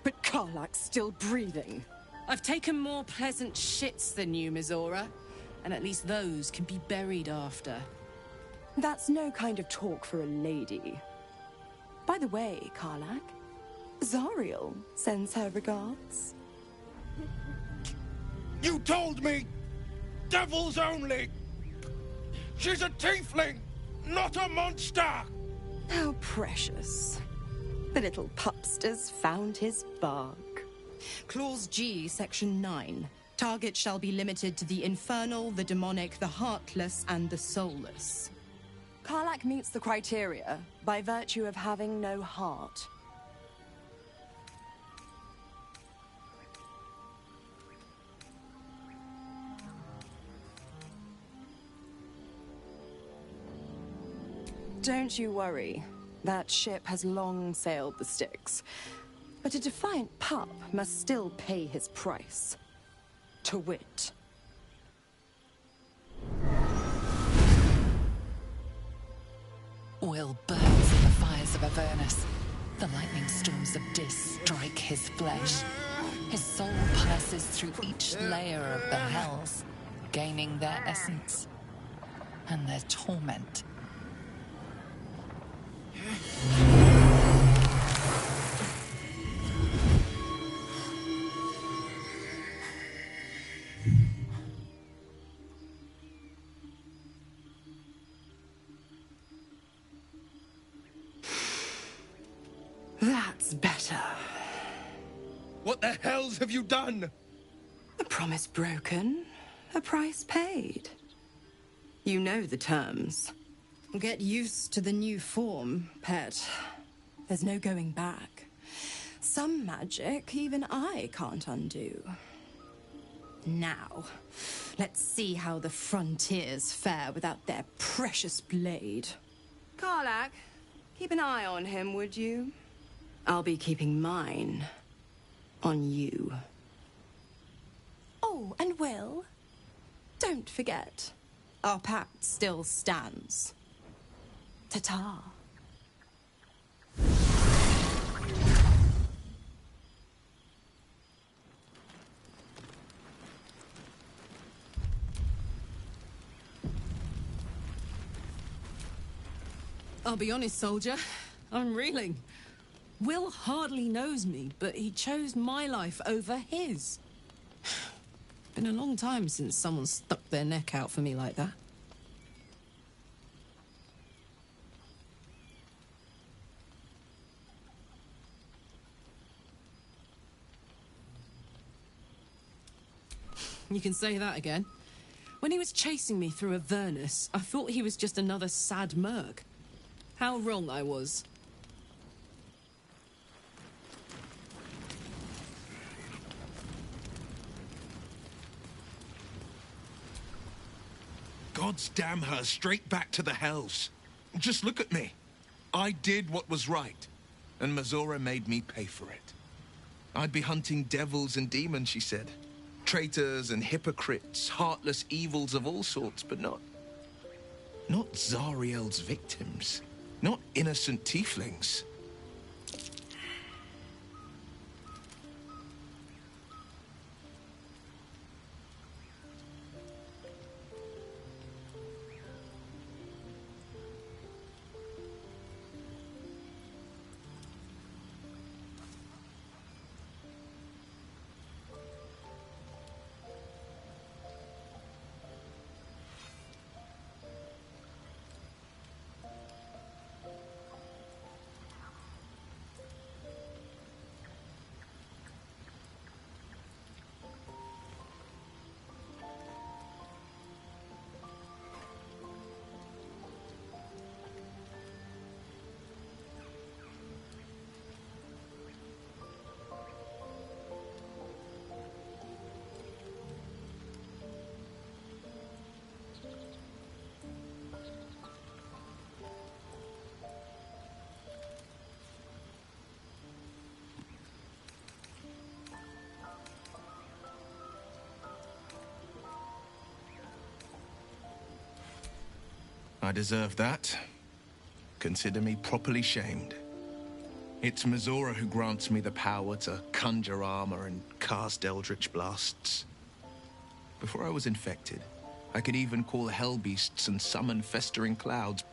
But Karlach's still breathing. I've taken more pleasant shits than you, Mizora. And at least those can be buried after. That's no kind of talk for a lady. By the way, Karlach, Zariel sends her regards. You told me! Devils only! She's a tiefling, not a monster! How precious. The little pupster's found his bark. Clause G, Section 9. Target shall be limited to the infernal, the demonic, the heartless, and the soulless. Karlach meets the criteria by virtue of having no heart. Don't you worry. That ship has long sailed the Styx. But a defiant pup must still pay his price. To wit. Will burns in the fires of Avernus. The lightning storms of Dis strike his flesh. His soul passes through each layer of the hells, gaining their essence and their torment. That's better. What the hells have you done? A promise broken, a price paid. You know the terms. Get used to the new form, pet. There's no going back. Some magic even I can't undo. Now, let's see how the frontiers fare without their precious blade. Karlach, keep an eye on him, would you? I'll be keeping mine on you. Oh, and Will, don't forget, our pact still stands. Ta-ta. I'll be honest, soldier. I'm reeling. Will hardly knows me, but he chose my life over his. Been a long time since someone stuck their neck out for me like that. You can say that again. When he was chasing me through Avernus, I thought he was just another sad merc. How wrong I was. Gods damn her, straight back to the hells. Just look at me. I did what was right, and Mizora made me pay for it. I'd be hunting devils and demons, she said. Traitors and hypocrites, heartless evils of all sorts, but not Zariel's victims. Not innocent tieflings. I deserve that. Consider me properly shamed. It's Mizora who grants me the power to conjure armor and cast eldritch blasts. Before I was infected, I could even call hell beasts and summon festering clouds.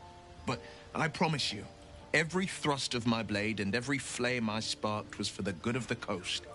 But I promise you, every thrust of my blade and every flame I sparked was for the good of the coast.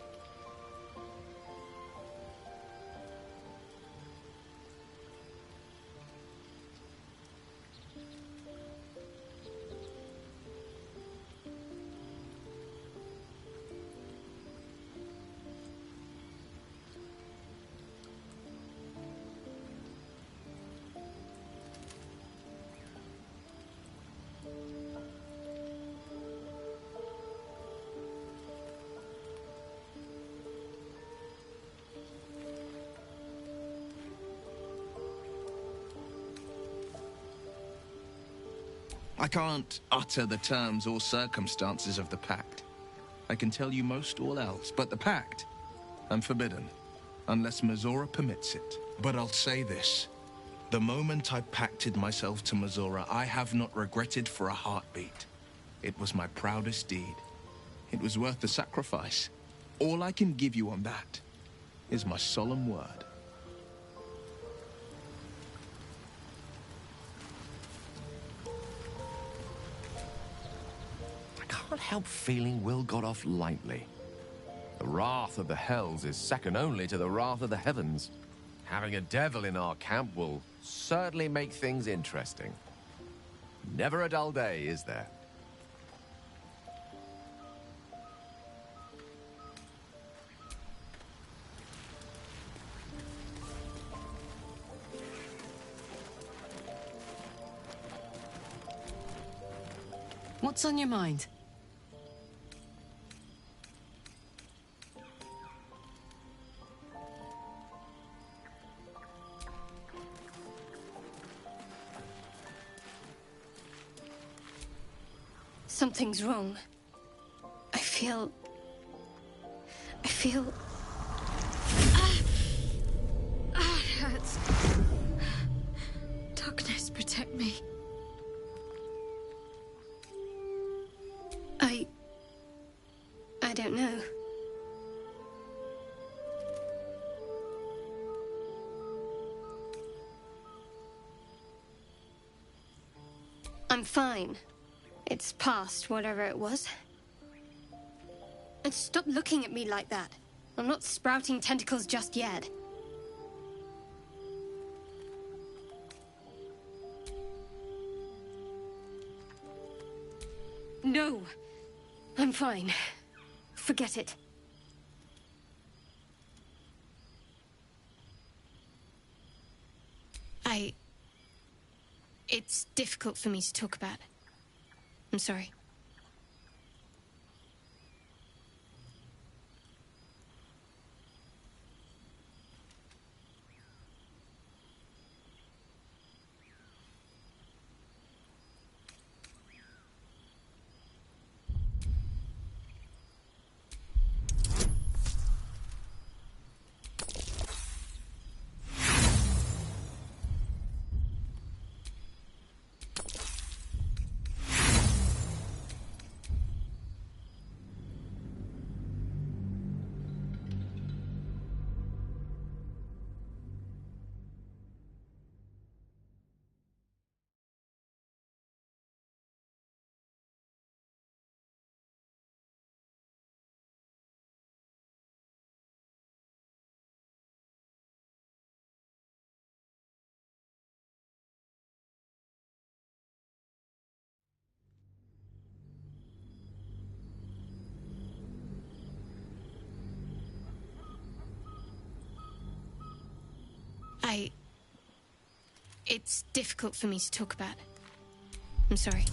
I can't utter the terms or circumstances of the pact. I can tell you most all else, but the pact, I'm forbidden, unless Mizora permits it. But I'll say this. The moment I pacted myself to Mizora, I have not regretted for a heartbeat. It was my proudest deed. It was worth the sacrifice. All I can give you on that is my solemn word. Can't help feeling Will got off lightly. The wrath of the Hells is second only to the wrath of the heavens. Having a devil in our camp will certainly make things interesting. Never a dull day, is there? What's on your mind? Something's wrong. I feel... it hurts. Darkness, protect me. I don't know. I'm fine. It's past whatever it was. And stop looking at me like that. I'm not sprouting tentacles just yet. No. I'm fine. Forget it. It's difficult for me to talk about. I'm sorry. It's difficult for me to talk about. I'm sorry.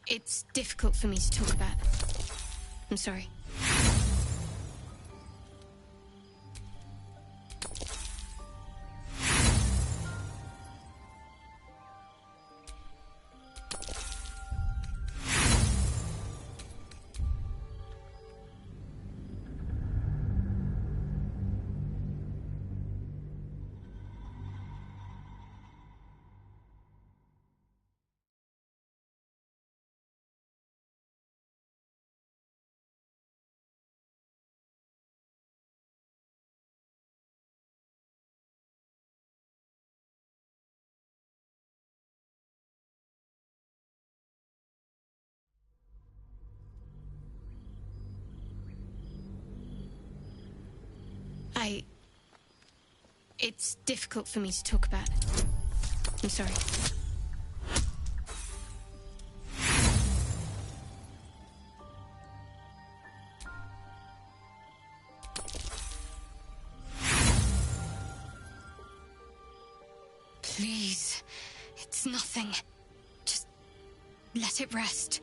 It's difficult for me to talk about. I'm sorry. It's difficult for me to talk about. I'm sorry. Please, it's nothing. Just let it rest.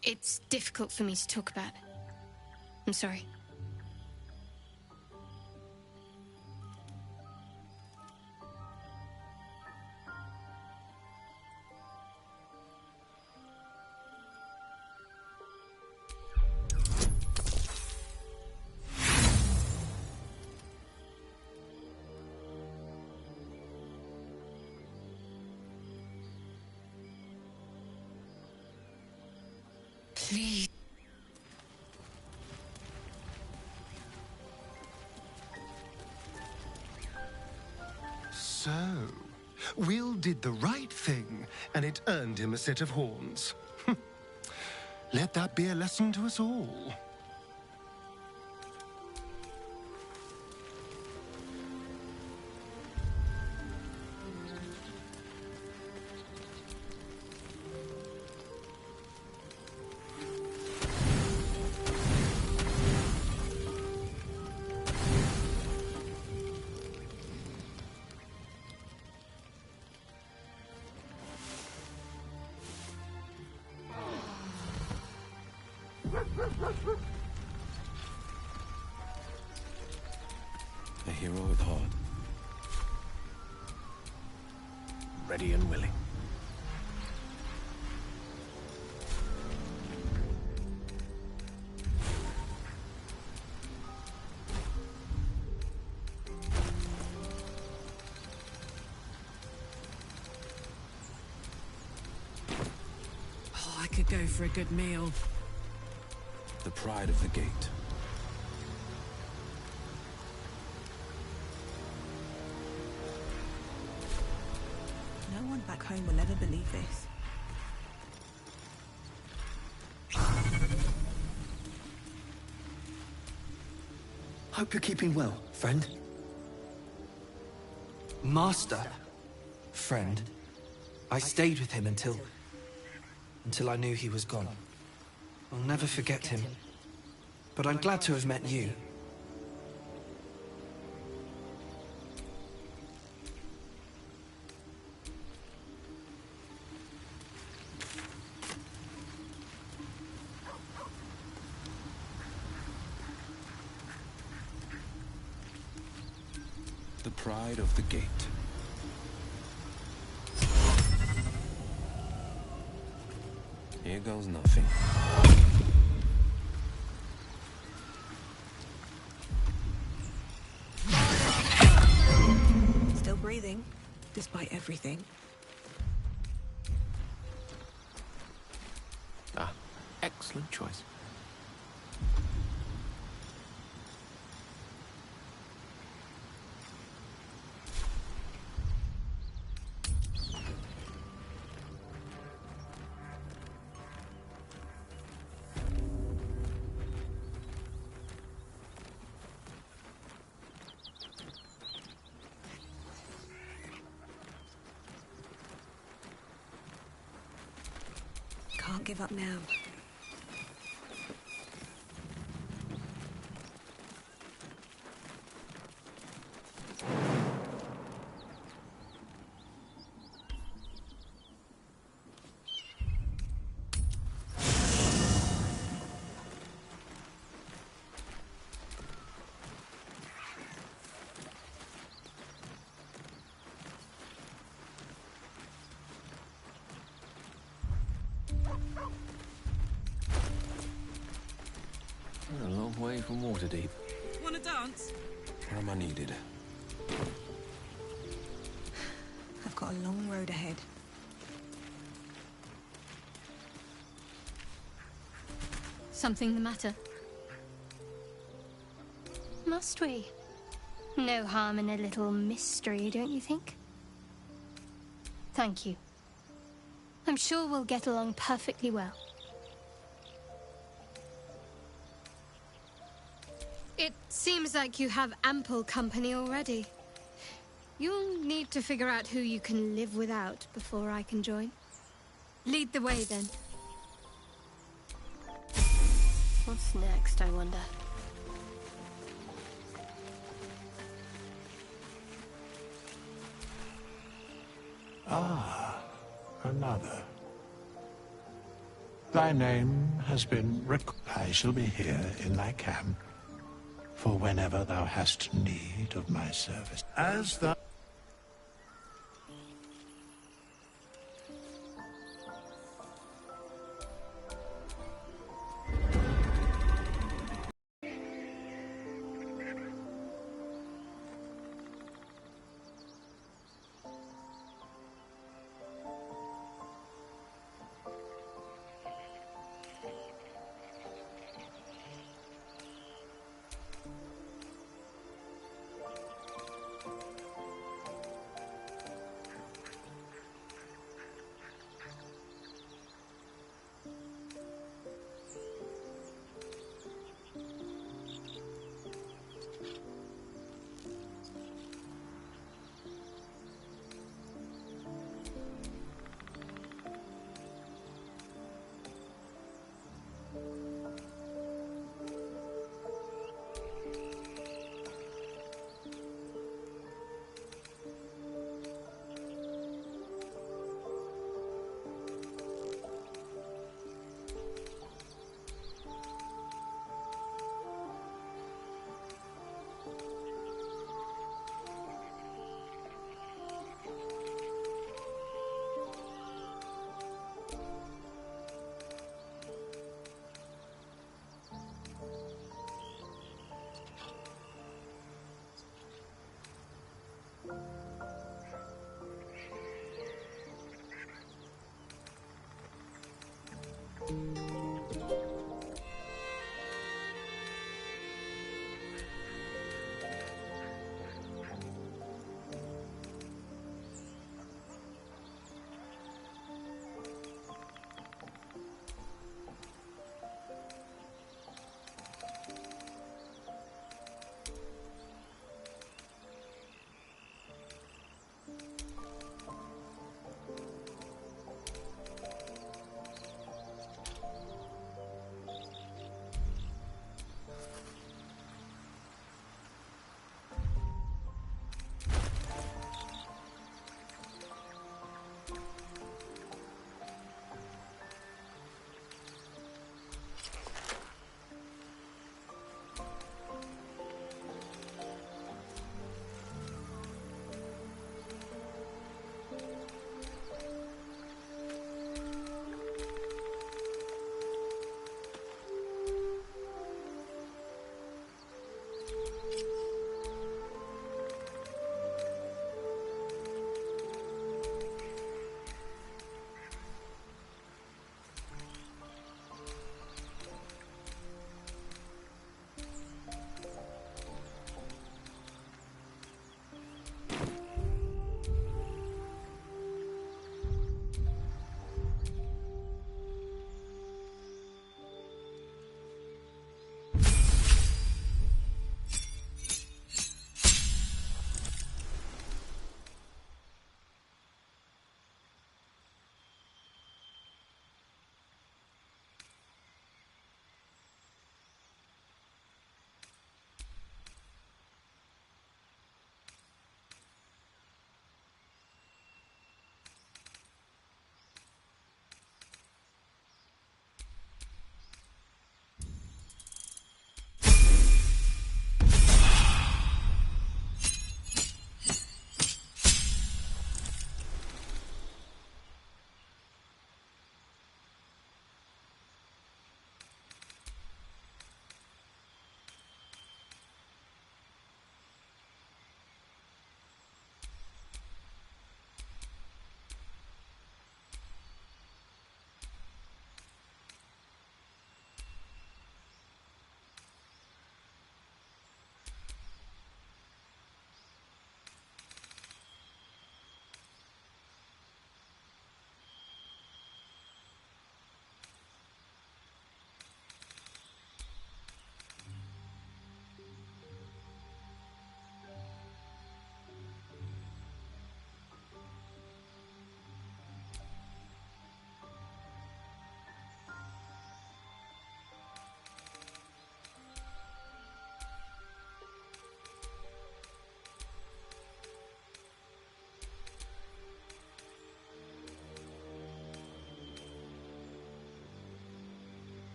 It's difficult for me to talk about. I'm sorry. Please. So, Will did the right thing, and it earned him a set of horns. Let that be a lesson to us all. A hero at heart. Ready and willing. Oh, I could go for a good meal. The pride of the gate. No one back home will ever believe this. Hope you're keeping well, friend. Master. Friend. I stayed with him until I knew he was gone. I'll never forget him. But I'm glad to have met you. The pride of the gate. Here goes nothing. Still breathing, despite everything. Ah, excellent choice. can't give up now. A long way from Waterdeep. Wanna dance? Where am I needed? I've got a long road ahead. Something the matter? Must we? No harm in a little mystery, don't you think? Thank you. I'm sure we'll get along perfectly well. It seems like you have ample company already. You'll need to figure out who you can live without before I can join. Lead the way, then. What's next, I wonder? Ah, another. Thy name has been I shall be here in thy camp for whenever thou hast need of my service. As thou...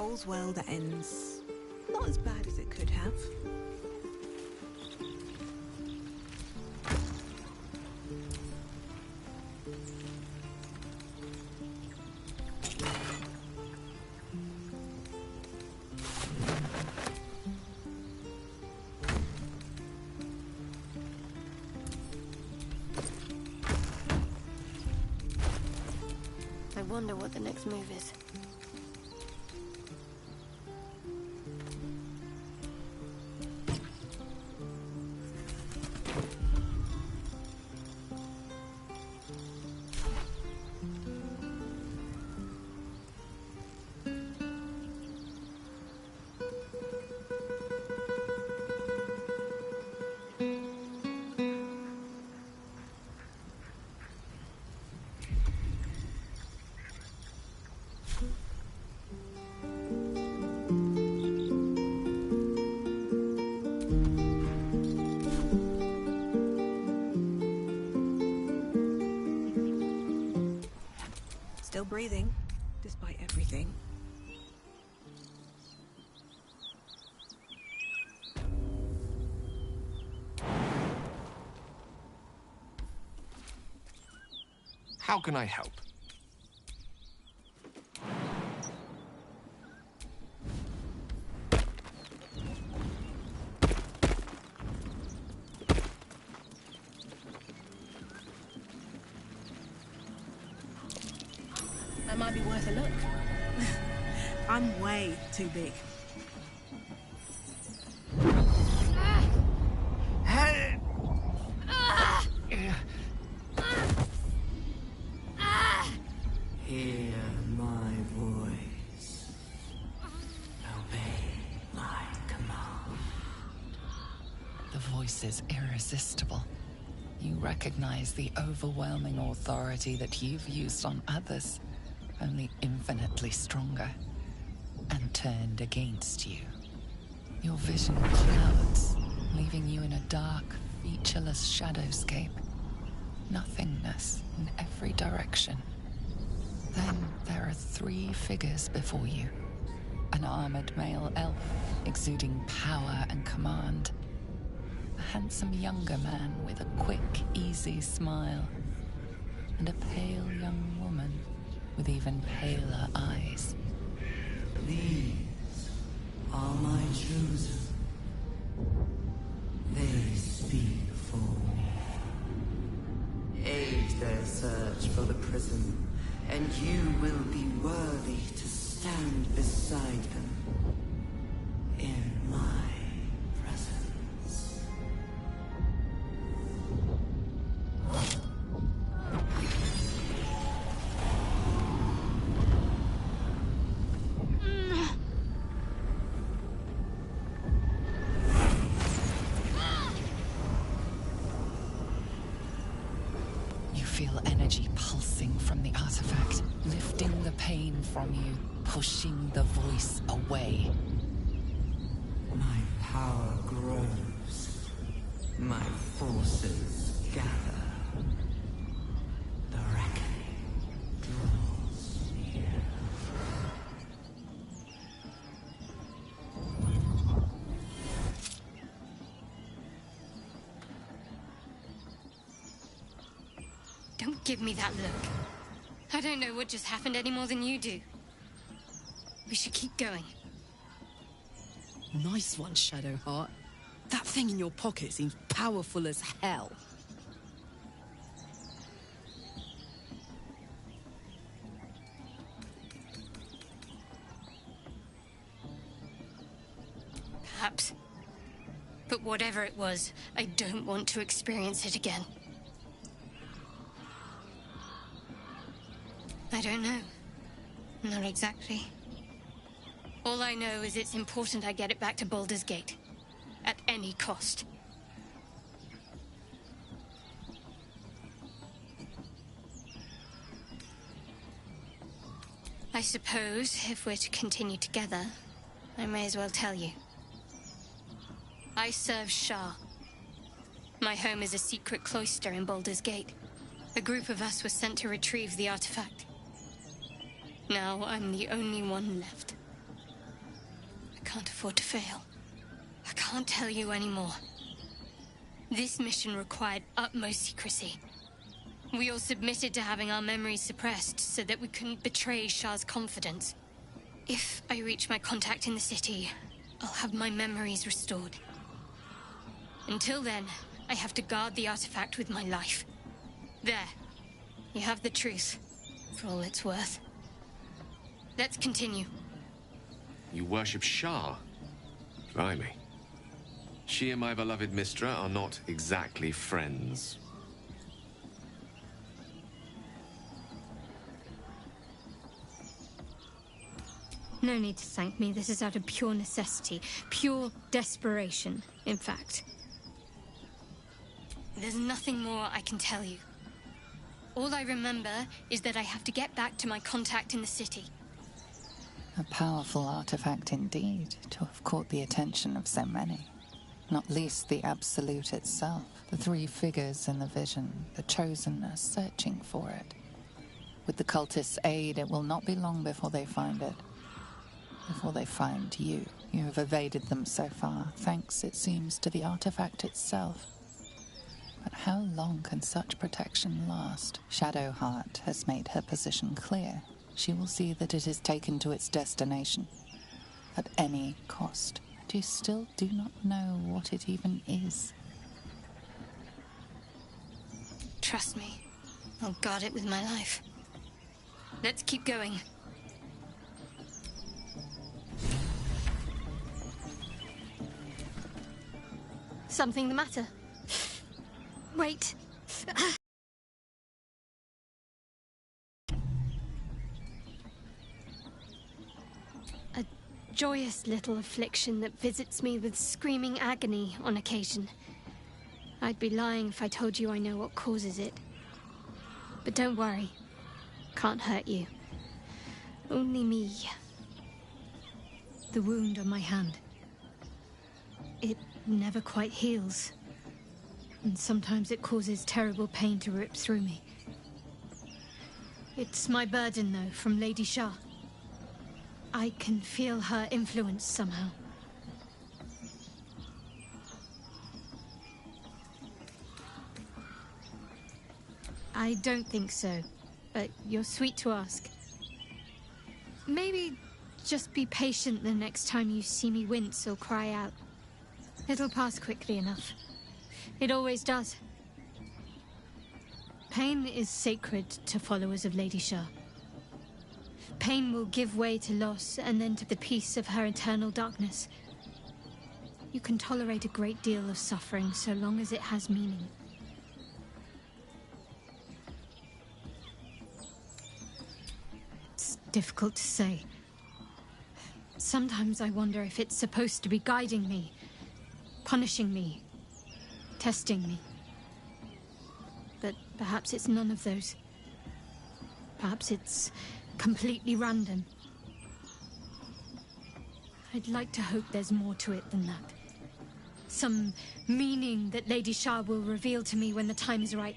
all's well that ends not as bad as it could have. I wonder what the next move is. Still breathing, despite everything. How can I help? That might be worth a look. I'm way too big. Hear my voice. Obey my command. The voice is irresistible. You recognize the overwhelming authority that you've used on others, only infinitely stronger, and turned against you. Your vision clouds, leaving you in a dark, featureless shadowscape. Nothingness in every direction. Then there are 3 figures before you. An armored male elf, exuding power and command. A handsome younger man with a quick, easy smile. And a pale young woman with even paler eyes. These are my chosen. They speak for me. Aid their search for the prism, and you will be worthy to stand beside them in my presence. You feel energy pulsing from the artifact, lifting the pain from you, pushing the voice away. My power grows. My forces gather. The reckoning draws near. Don't give me that look. I don't know what just happened any more than you do. We should keep going. Nice one, Shadowheart. That thing in your pocket seems powerful as hell. Perhaps. But whatever it was, I don't want to experience it again. I don't know. Not exactly. All I know is it's important I get it back to Baldur's Gate. At any cost. I suppose, if we're to continue together, I may as well tell you. I serve Shah. My home is a secret cloister in Baldur's Gate. A group of us was sent to retrieve the artifact. Now I'm the only one left. can't afford to fail. I can't tell you anymore. This mission required utmost secrecy. We all submitted to having our memories suppressed so that we couldn't betray Shah's confidence. If I reach my contact in the city, I'll have my memories restored. Until then, I have to guard the artifact with my life. There. You have the truth, for all it's worth. Let's continue. You worship Shah? Blimey. She and my beloved Mistra are not exactly friends. No need to thank me. This is out of pure necessity. Pure desperation, in fact. There's nothing more I can tell you. All I remember is that I have to get back to my contact in the city. A powerful artifact indeed, to have caught the attention of so many. Not least the Absolute itself. The three figures in the vision, the Chosen, are searching for it. With the cultists' aid, it will not be long before they find it. Before they find you. You have evaded them so far, thanks, it seems, to the artifact itself. But how long can such protection last? Shadowheart has made her position clear. She will see that it is taken to its destination. At any cost. And you still do not know what it even is. Trust me. I'll guard it with my life. Let's keep going. Something the matter? Wait. A joyous little affliction that visits me with screaming agony on occasion. I'd be lying if I told you I know what causes it. But don't worry. Can't hurt you. Only me. The wound on my hand. It never quite heals. And sometimes it causes terrible pain to rip through me. It's my burden, though, from Lady Shah. I can feel her influence somehow. I don't think so, but you're sweet to ask. Maybe just be patient the next time you see me wince or cry out. It'll pass quickly enough. It always does. Pain is sacred to followers of Lady Shah. Pain will give way to loss and then to the peace of her eternal darkness. You can tolerate a great deal of suffering so long as it has meaning. It's difficult to say. Sometimes I wonder if it's supposed to be guiding me, punishing me, testing me. But perhaps it's none of those. Perhaps it's completely random. I'd like to hope there's more to it than that. Some meaning that Lady Shah will reveal to me when the time is right.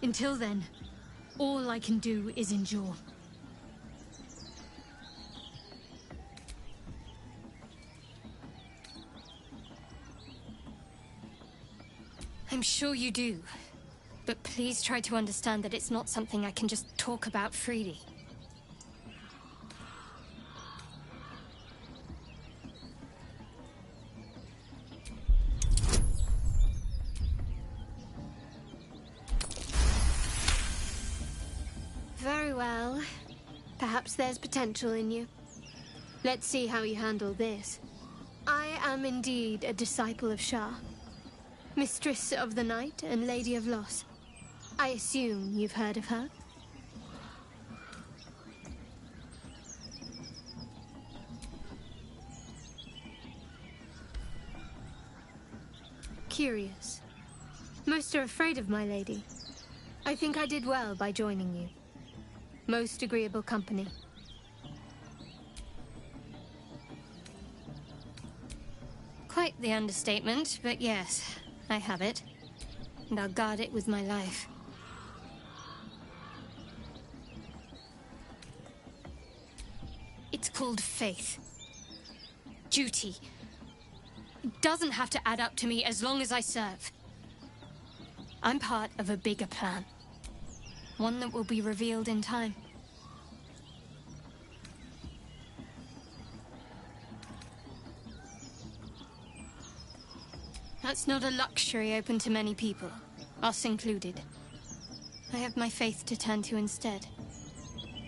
Until then, all I can do is endure. I'm sure you do. But please try to understand that it's not something I can just talk about freely. Very well. Perhaps there's potential in you. Let's see how you handle this. I am indeed a disciple of Shah. Mistress of the Night and Lady of Loss. I assume you've heard of her? Curious. Most are afraid of my lady. I think I did well by joining you. Most agreeable company. Quite the understatement, but yes. I have it, and I'll guard it with my life. It's called faith. duty. It doesn't have to add up to me as long as I serve. I'm part of a bigger plan. One that will be revealed in time. That's not a luxury open to many people, us included. I have my faith to turn to instead.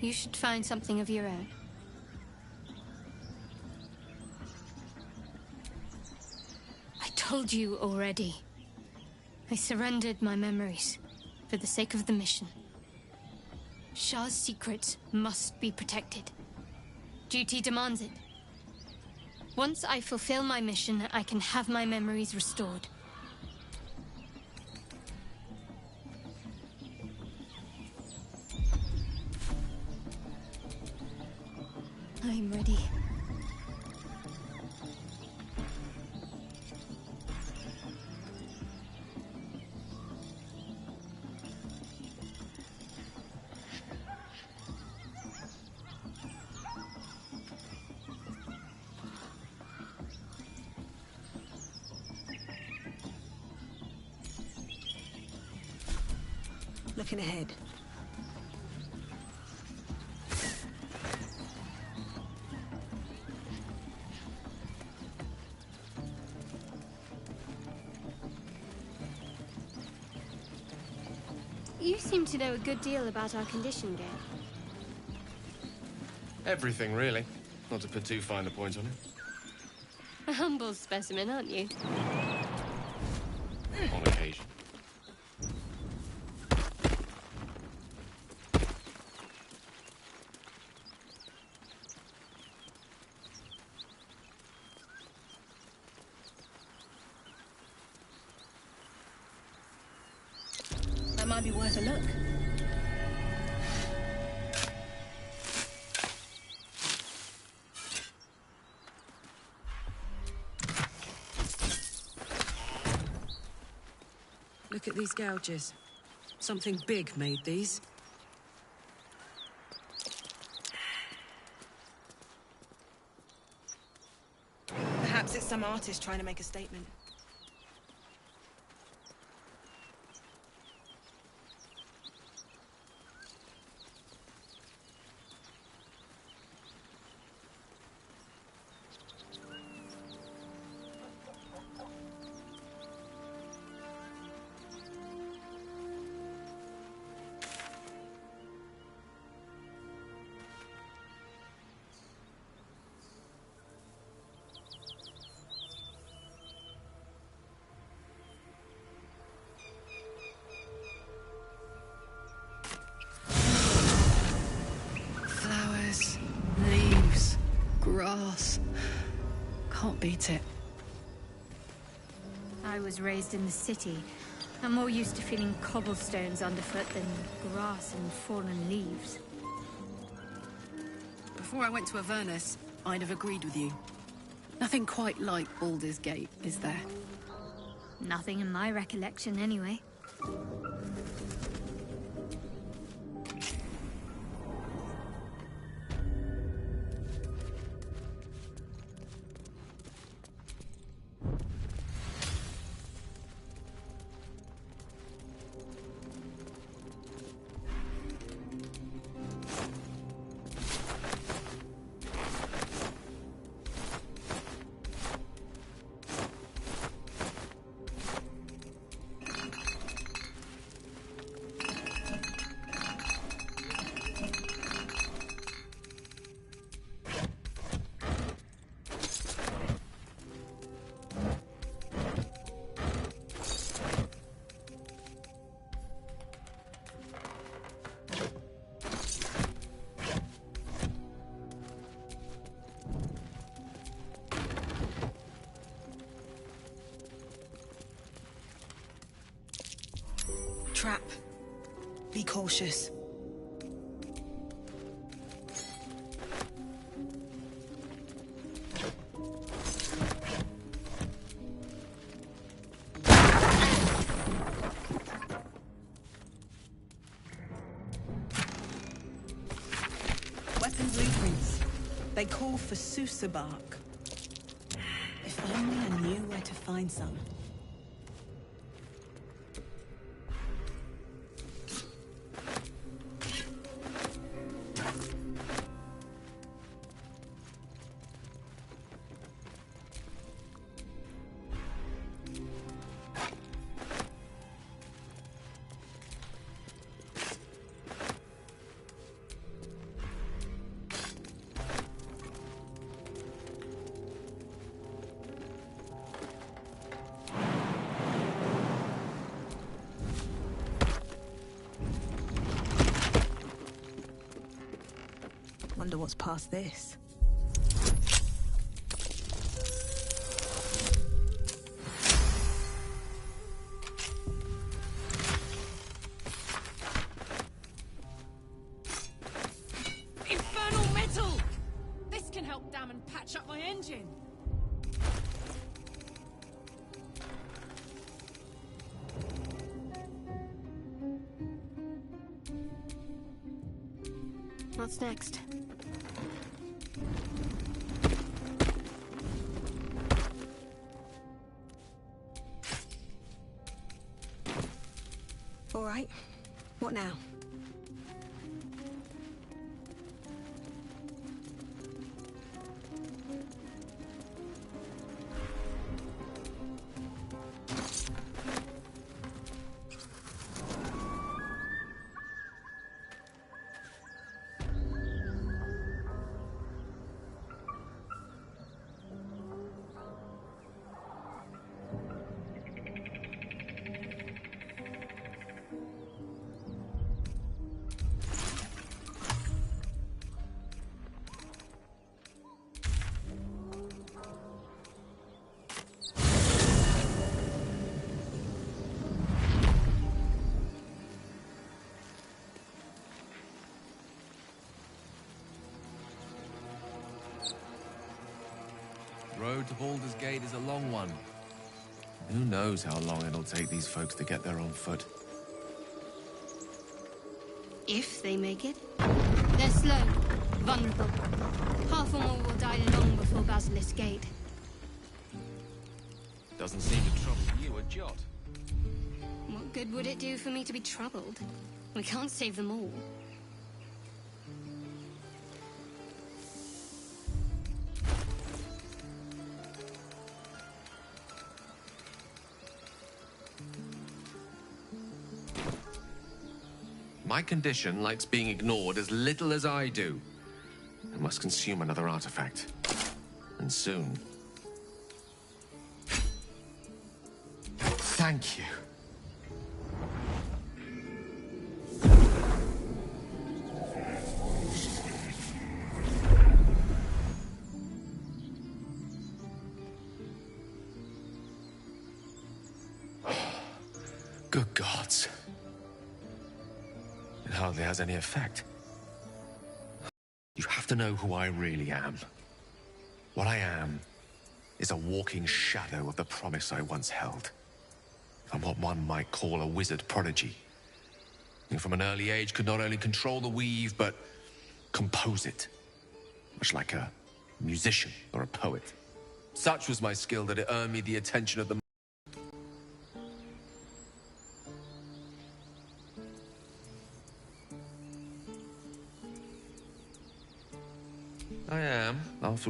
You should find something of your own. I told you already. I surrendered my memories for the sake of the mission. Shah's secrets must be protected. Duty demands it. Once I fulfill my mission, I can have my memories restored. I'm ready. Looking ahead. You seem to know a good deal about our condition, Gale. Everything, really. Not to put too fine a point on it. A humble specimen, aren't you? On occasion. That might be worth a look. Look at these gouges. Something big made these. Perhaps it's some artist trying to make a statement. Flowers, leaves, grass. Can't beat it. I was raised in the city. I'm more used to feeling cobblestones underfoot than grass and fallen leaves. Before I went to Avernus, I'd have agreed with you. Nothing quite like Baldur's Gate, is there? Nothing in my recollection, anyway. Trap. Be cautious. Weapon blueprints. They call for Sousa bark. If only I knew where to find some. Wonder what's past this. Infernal metal! This can help dam and patch up my engine. What's next? All right. What now? Road to Baldur's Gate is a long one. Who knows how long it'll take these folks to get there on foot. If they make it. They're slow, vulnerable. Half or more will die long before Basilisk Gate. Doesn't seem to trouble you a jot. What good would it do for me to be troubled? We can't save them all. My condition likes being ignored as little as I do. I must consume another artifact. And soon. Thank you. Good gods. It hardly has any effect. You have to know who I really am. What I am is a walking shadow of the promise I once held. I'm what one might call a wizard prodigy. And from an early age could not only control the weave, but compose it. Much like a musician or a poet. Such was my skill that it earned me the attention of the I am, after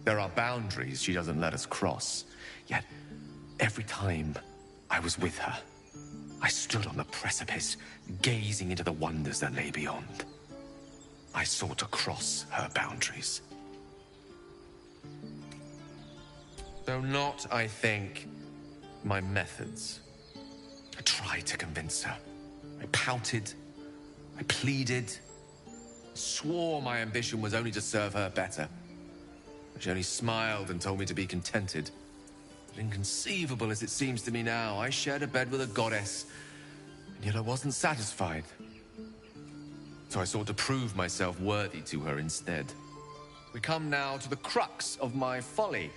there are boundaries she doesn't let us cross. Yet, every time I was with her, I stood on the precipice, gazing into the wonders that lay beyond. I sought to cross her boundaries. Though not, I think, my methods. I tried to convince her. I pouted. I pleaded. Swore my ambition was only to serve her better. She only smiled and told me to be contented. But inconceivable as it seems to me now, I shared a bed with a goddess, and yet I wasn't satisfied. So I sought to prove myself worthy to her instead. We come now to the crux of my folly.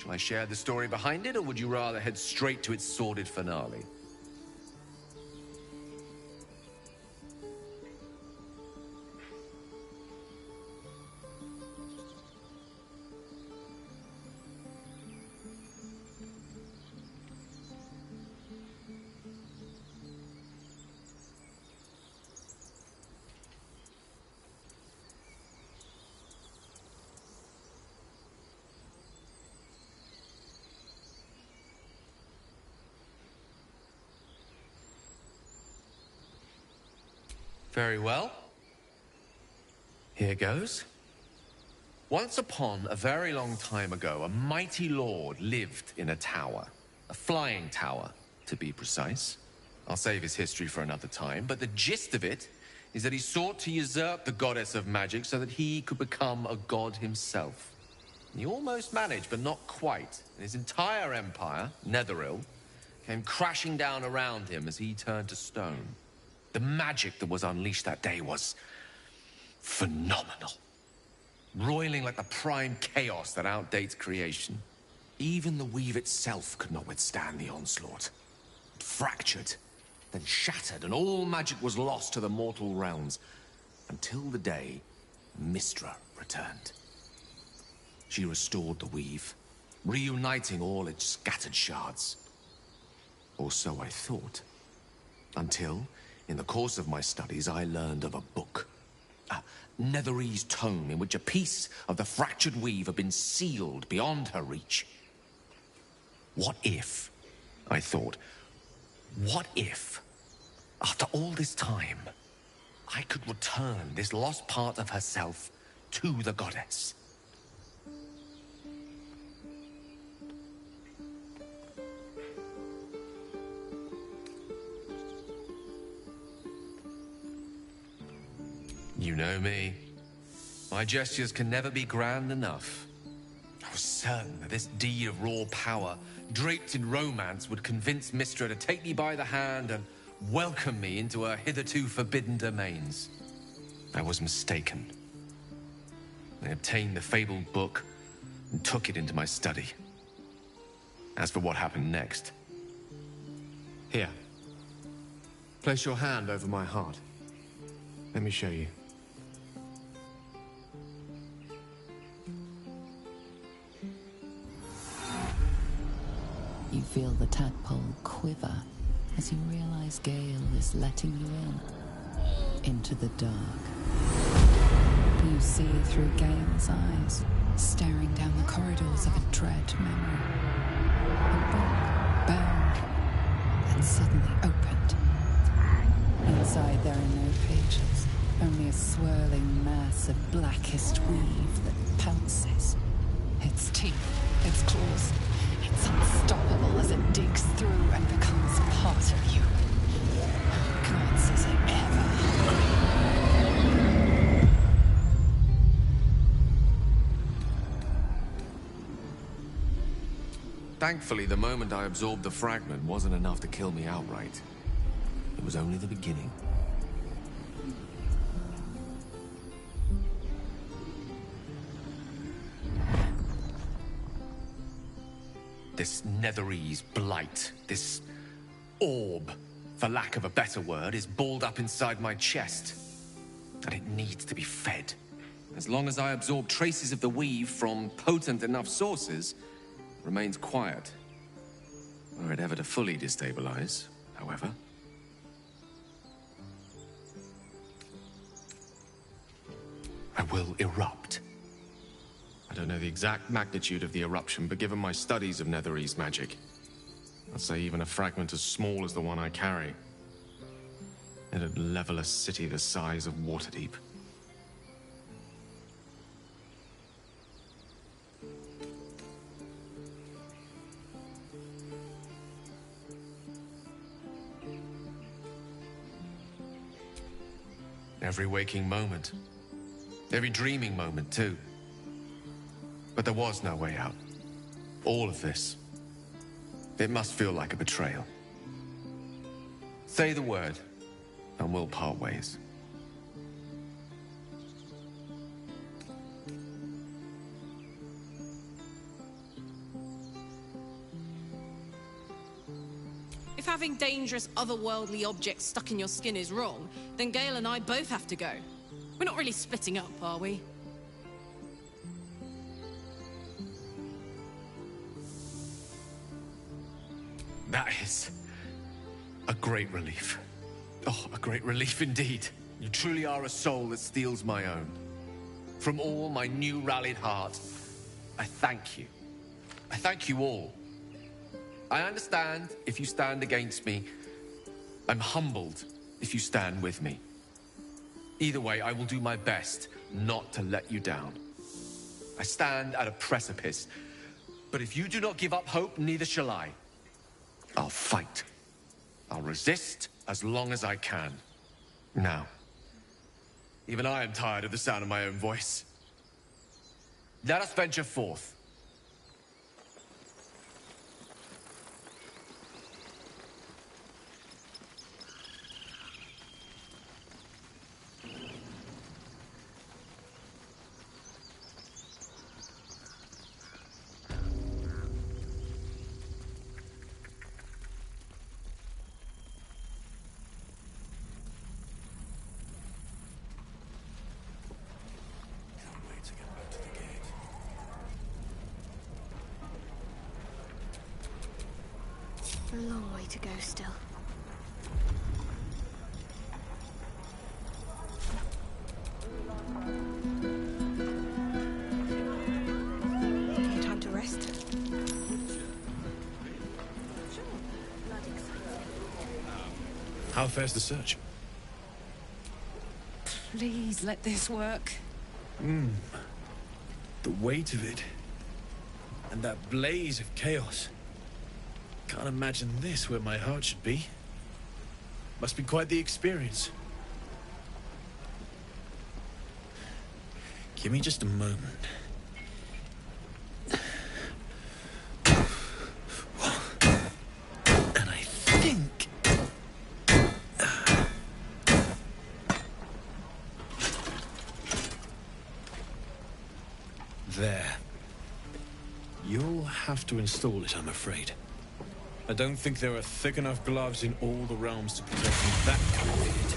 Shall I share the story behind it, or would you rather head straight to its sordid finale? Very well. Here goes. Once upon a very long time ago, a mighty lord lived in a tower. A flying tower, to be precise. I'll save his history for another time, but the gist of it is that he sought to usurp the goddess of magic so that he could become a god himself. He almost managed, but not quite. And his entire empire, Netheril, came crashing down around him as he turned to stone. The magic that was unleashed that day was phenomenal. Roiling like the prime chaos that outdates creation. Even the weave itself could not withstand the onslaught. It fractured, then shattered, and all magic was lost to the mortal realms. Until the day Mystra returned. She restored the weave, reuniting all its scattered shards. Or so I thought. Until, in the course of my studies, I learned of a book. A Netherese tome in which a piece of the fractured weave had been sealed beyond her reach. What if, I thought, what if, after all this time, I could return this lost part of herself to the goddess? You know me. My gestures can never be grand enough. I was certain that this deed of raw power, draped in romance, would convince Mystra to take me by the hand and welcome me into her hitherto forbidden domains. I was mistaken. I obtained the fabled book and took it into my study. As for what happened next... Here. Place your hand over my heart. Let me show you. You feel the tadpole quiver as you realize Gale is letting you into the dark. You see through Gale's eyes, staring down the corridors of a dread memory. A book bound and suddenly opened. Inside there are no pages, only a swirling mass of blackest weave that pounces. Its teeth, its claws. It's unstoppable as it digs through and becomes part of you. Gods, is it ever hungry? Thankfully, the moment I absorbed the fragment wasn't enough to kill me outright. It was only the beginning. This Netherese blight, this orb, for lack of a better word, is balled up inside my chest. And it needs to be fed. As long as I absorb traces of the weave from potent enough sources, it remains quiet. Were it ever to fully destabilize, however. I will erupt. I don't know the exact magnitude of the eruption, but given my studies of Netherese magic, I'd say even a fragment as small as the one I carry, it'd level a city the size of Waterdeep. Every waking moment. Every dreaming moment, too. But there was no way out. All of this. It must feel like a betrayal. Say the word, and we'll part ways. If having dangerous otherworldly objects stuck in your skin is wrong, then Gale and I both have to go. We're not really splitting up, are we? That is a great relief. Oh, a great relief indeed. You truly are a soul that steals my own. From all my new rallied heart, I thank you. I thank you all. I understand if you stand against me. I'm humbled if you stand with me. Either way, I will do my best not to let you down. I stand at a precipice, but if you do not give up hope, neither shall I. I'll fight. I'll resist as long as I can. Now, even I am tired of the sound of my own voice. Let us venture forth. A long way to go still. Okay, time to rest. How fares the search? Please let this work. The weight of it. And that blaze of chaos. Can't imagine this where my heart should be. Must be quite the experience. Give me just a moment. And I think... There. You'll have to install it, I'm afraid. I don't think there are thick enough gloves in all the realms to protect me that kind of hit.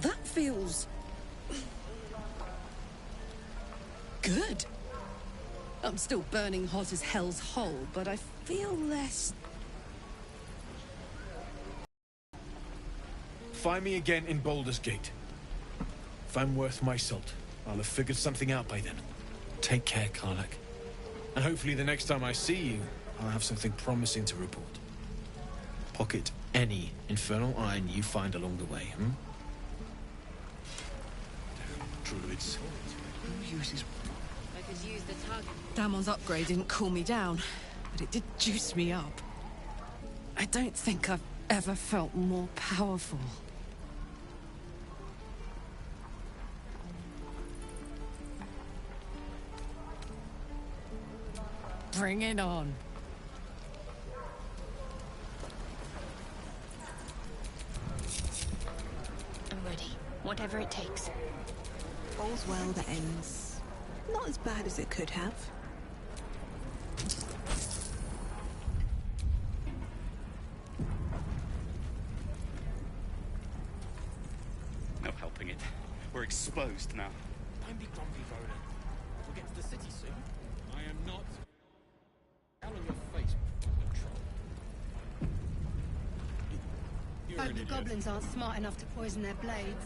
That feels... good. I'm still burning hot as hell's hole, but I feel less... Find me again in Baldur's Gate. If I'm worth my salt, I'll have figured something out by then. Take care, Karlach. And hopefully the next time I see you, I'll have something promising to report. Pocket any infernal iron you find along the way, Druids. Who uses... I could use the target. Damon's upgrade didn't cool me down, but it did juice me up. I don't think I've ever felt more powerful. Bring it on. I'm ready. Whatever it takes. All's well that ends. Not as bad as it could have. No helping it. We're exposed now. Don't be grumpy, Roland. We'll get to the city soon. I am not... Out of your face, troll. Hope the goblins aren't smart enough to poison their blades.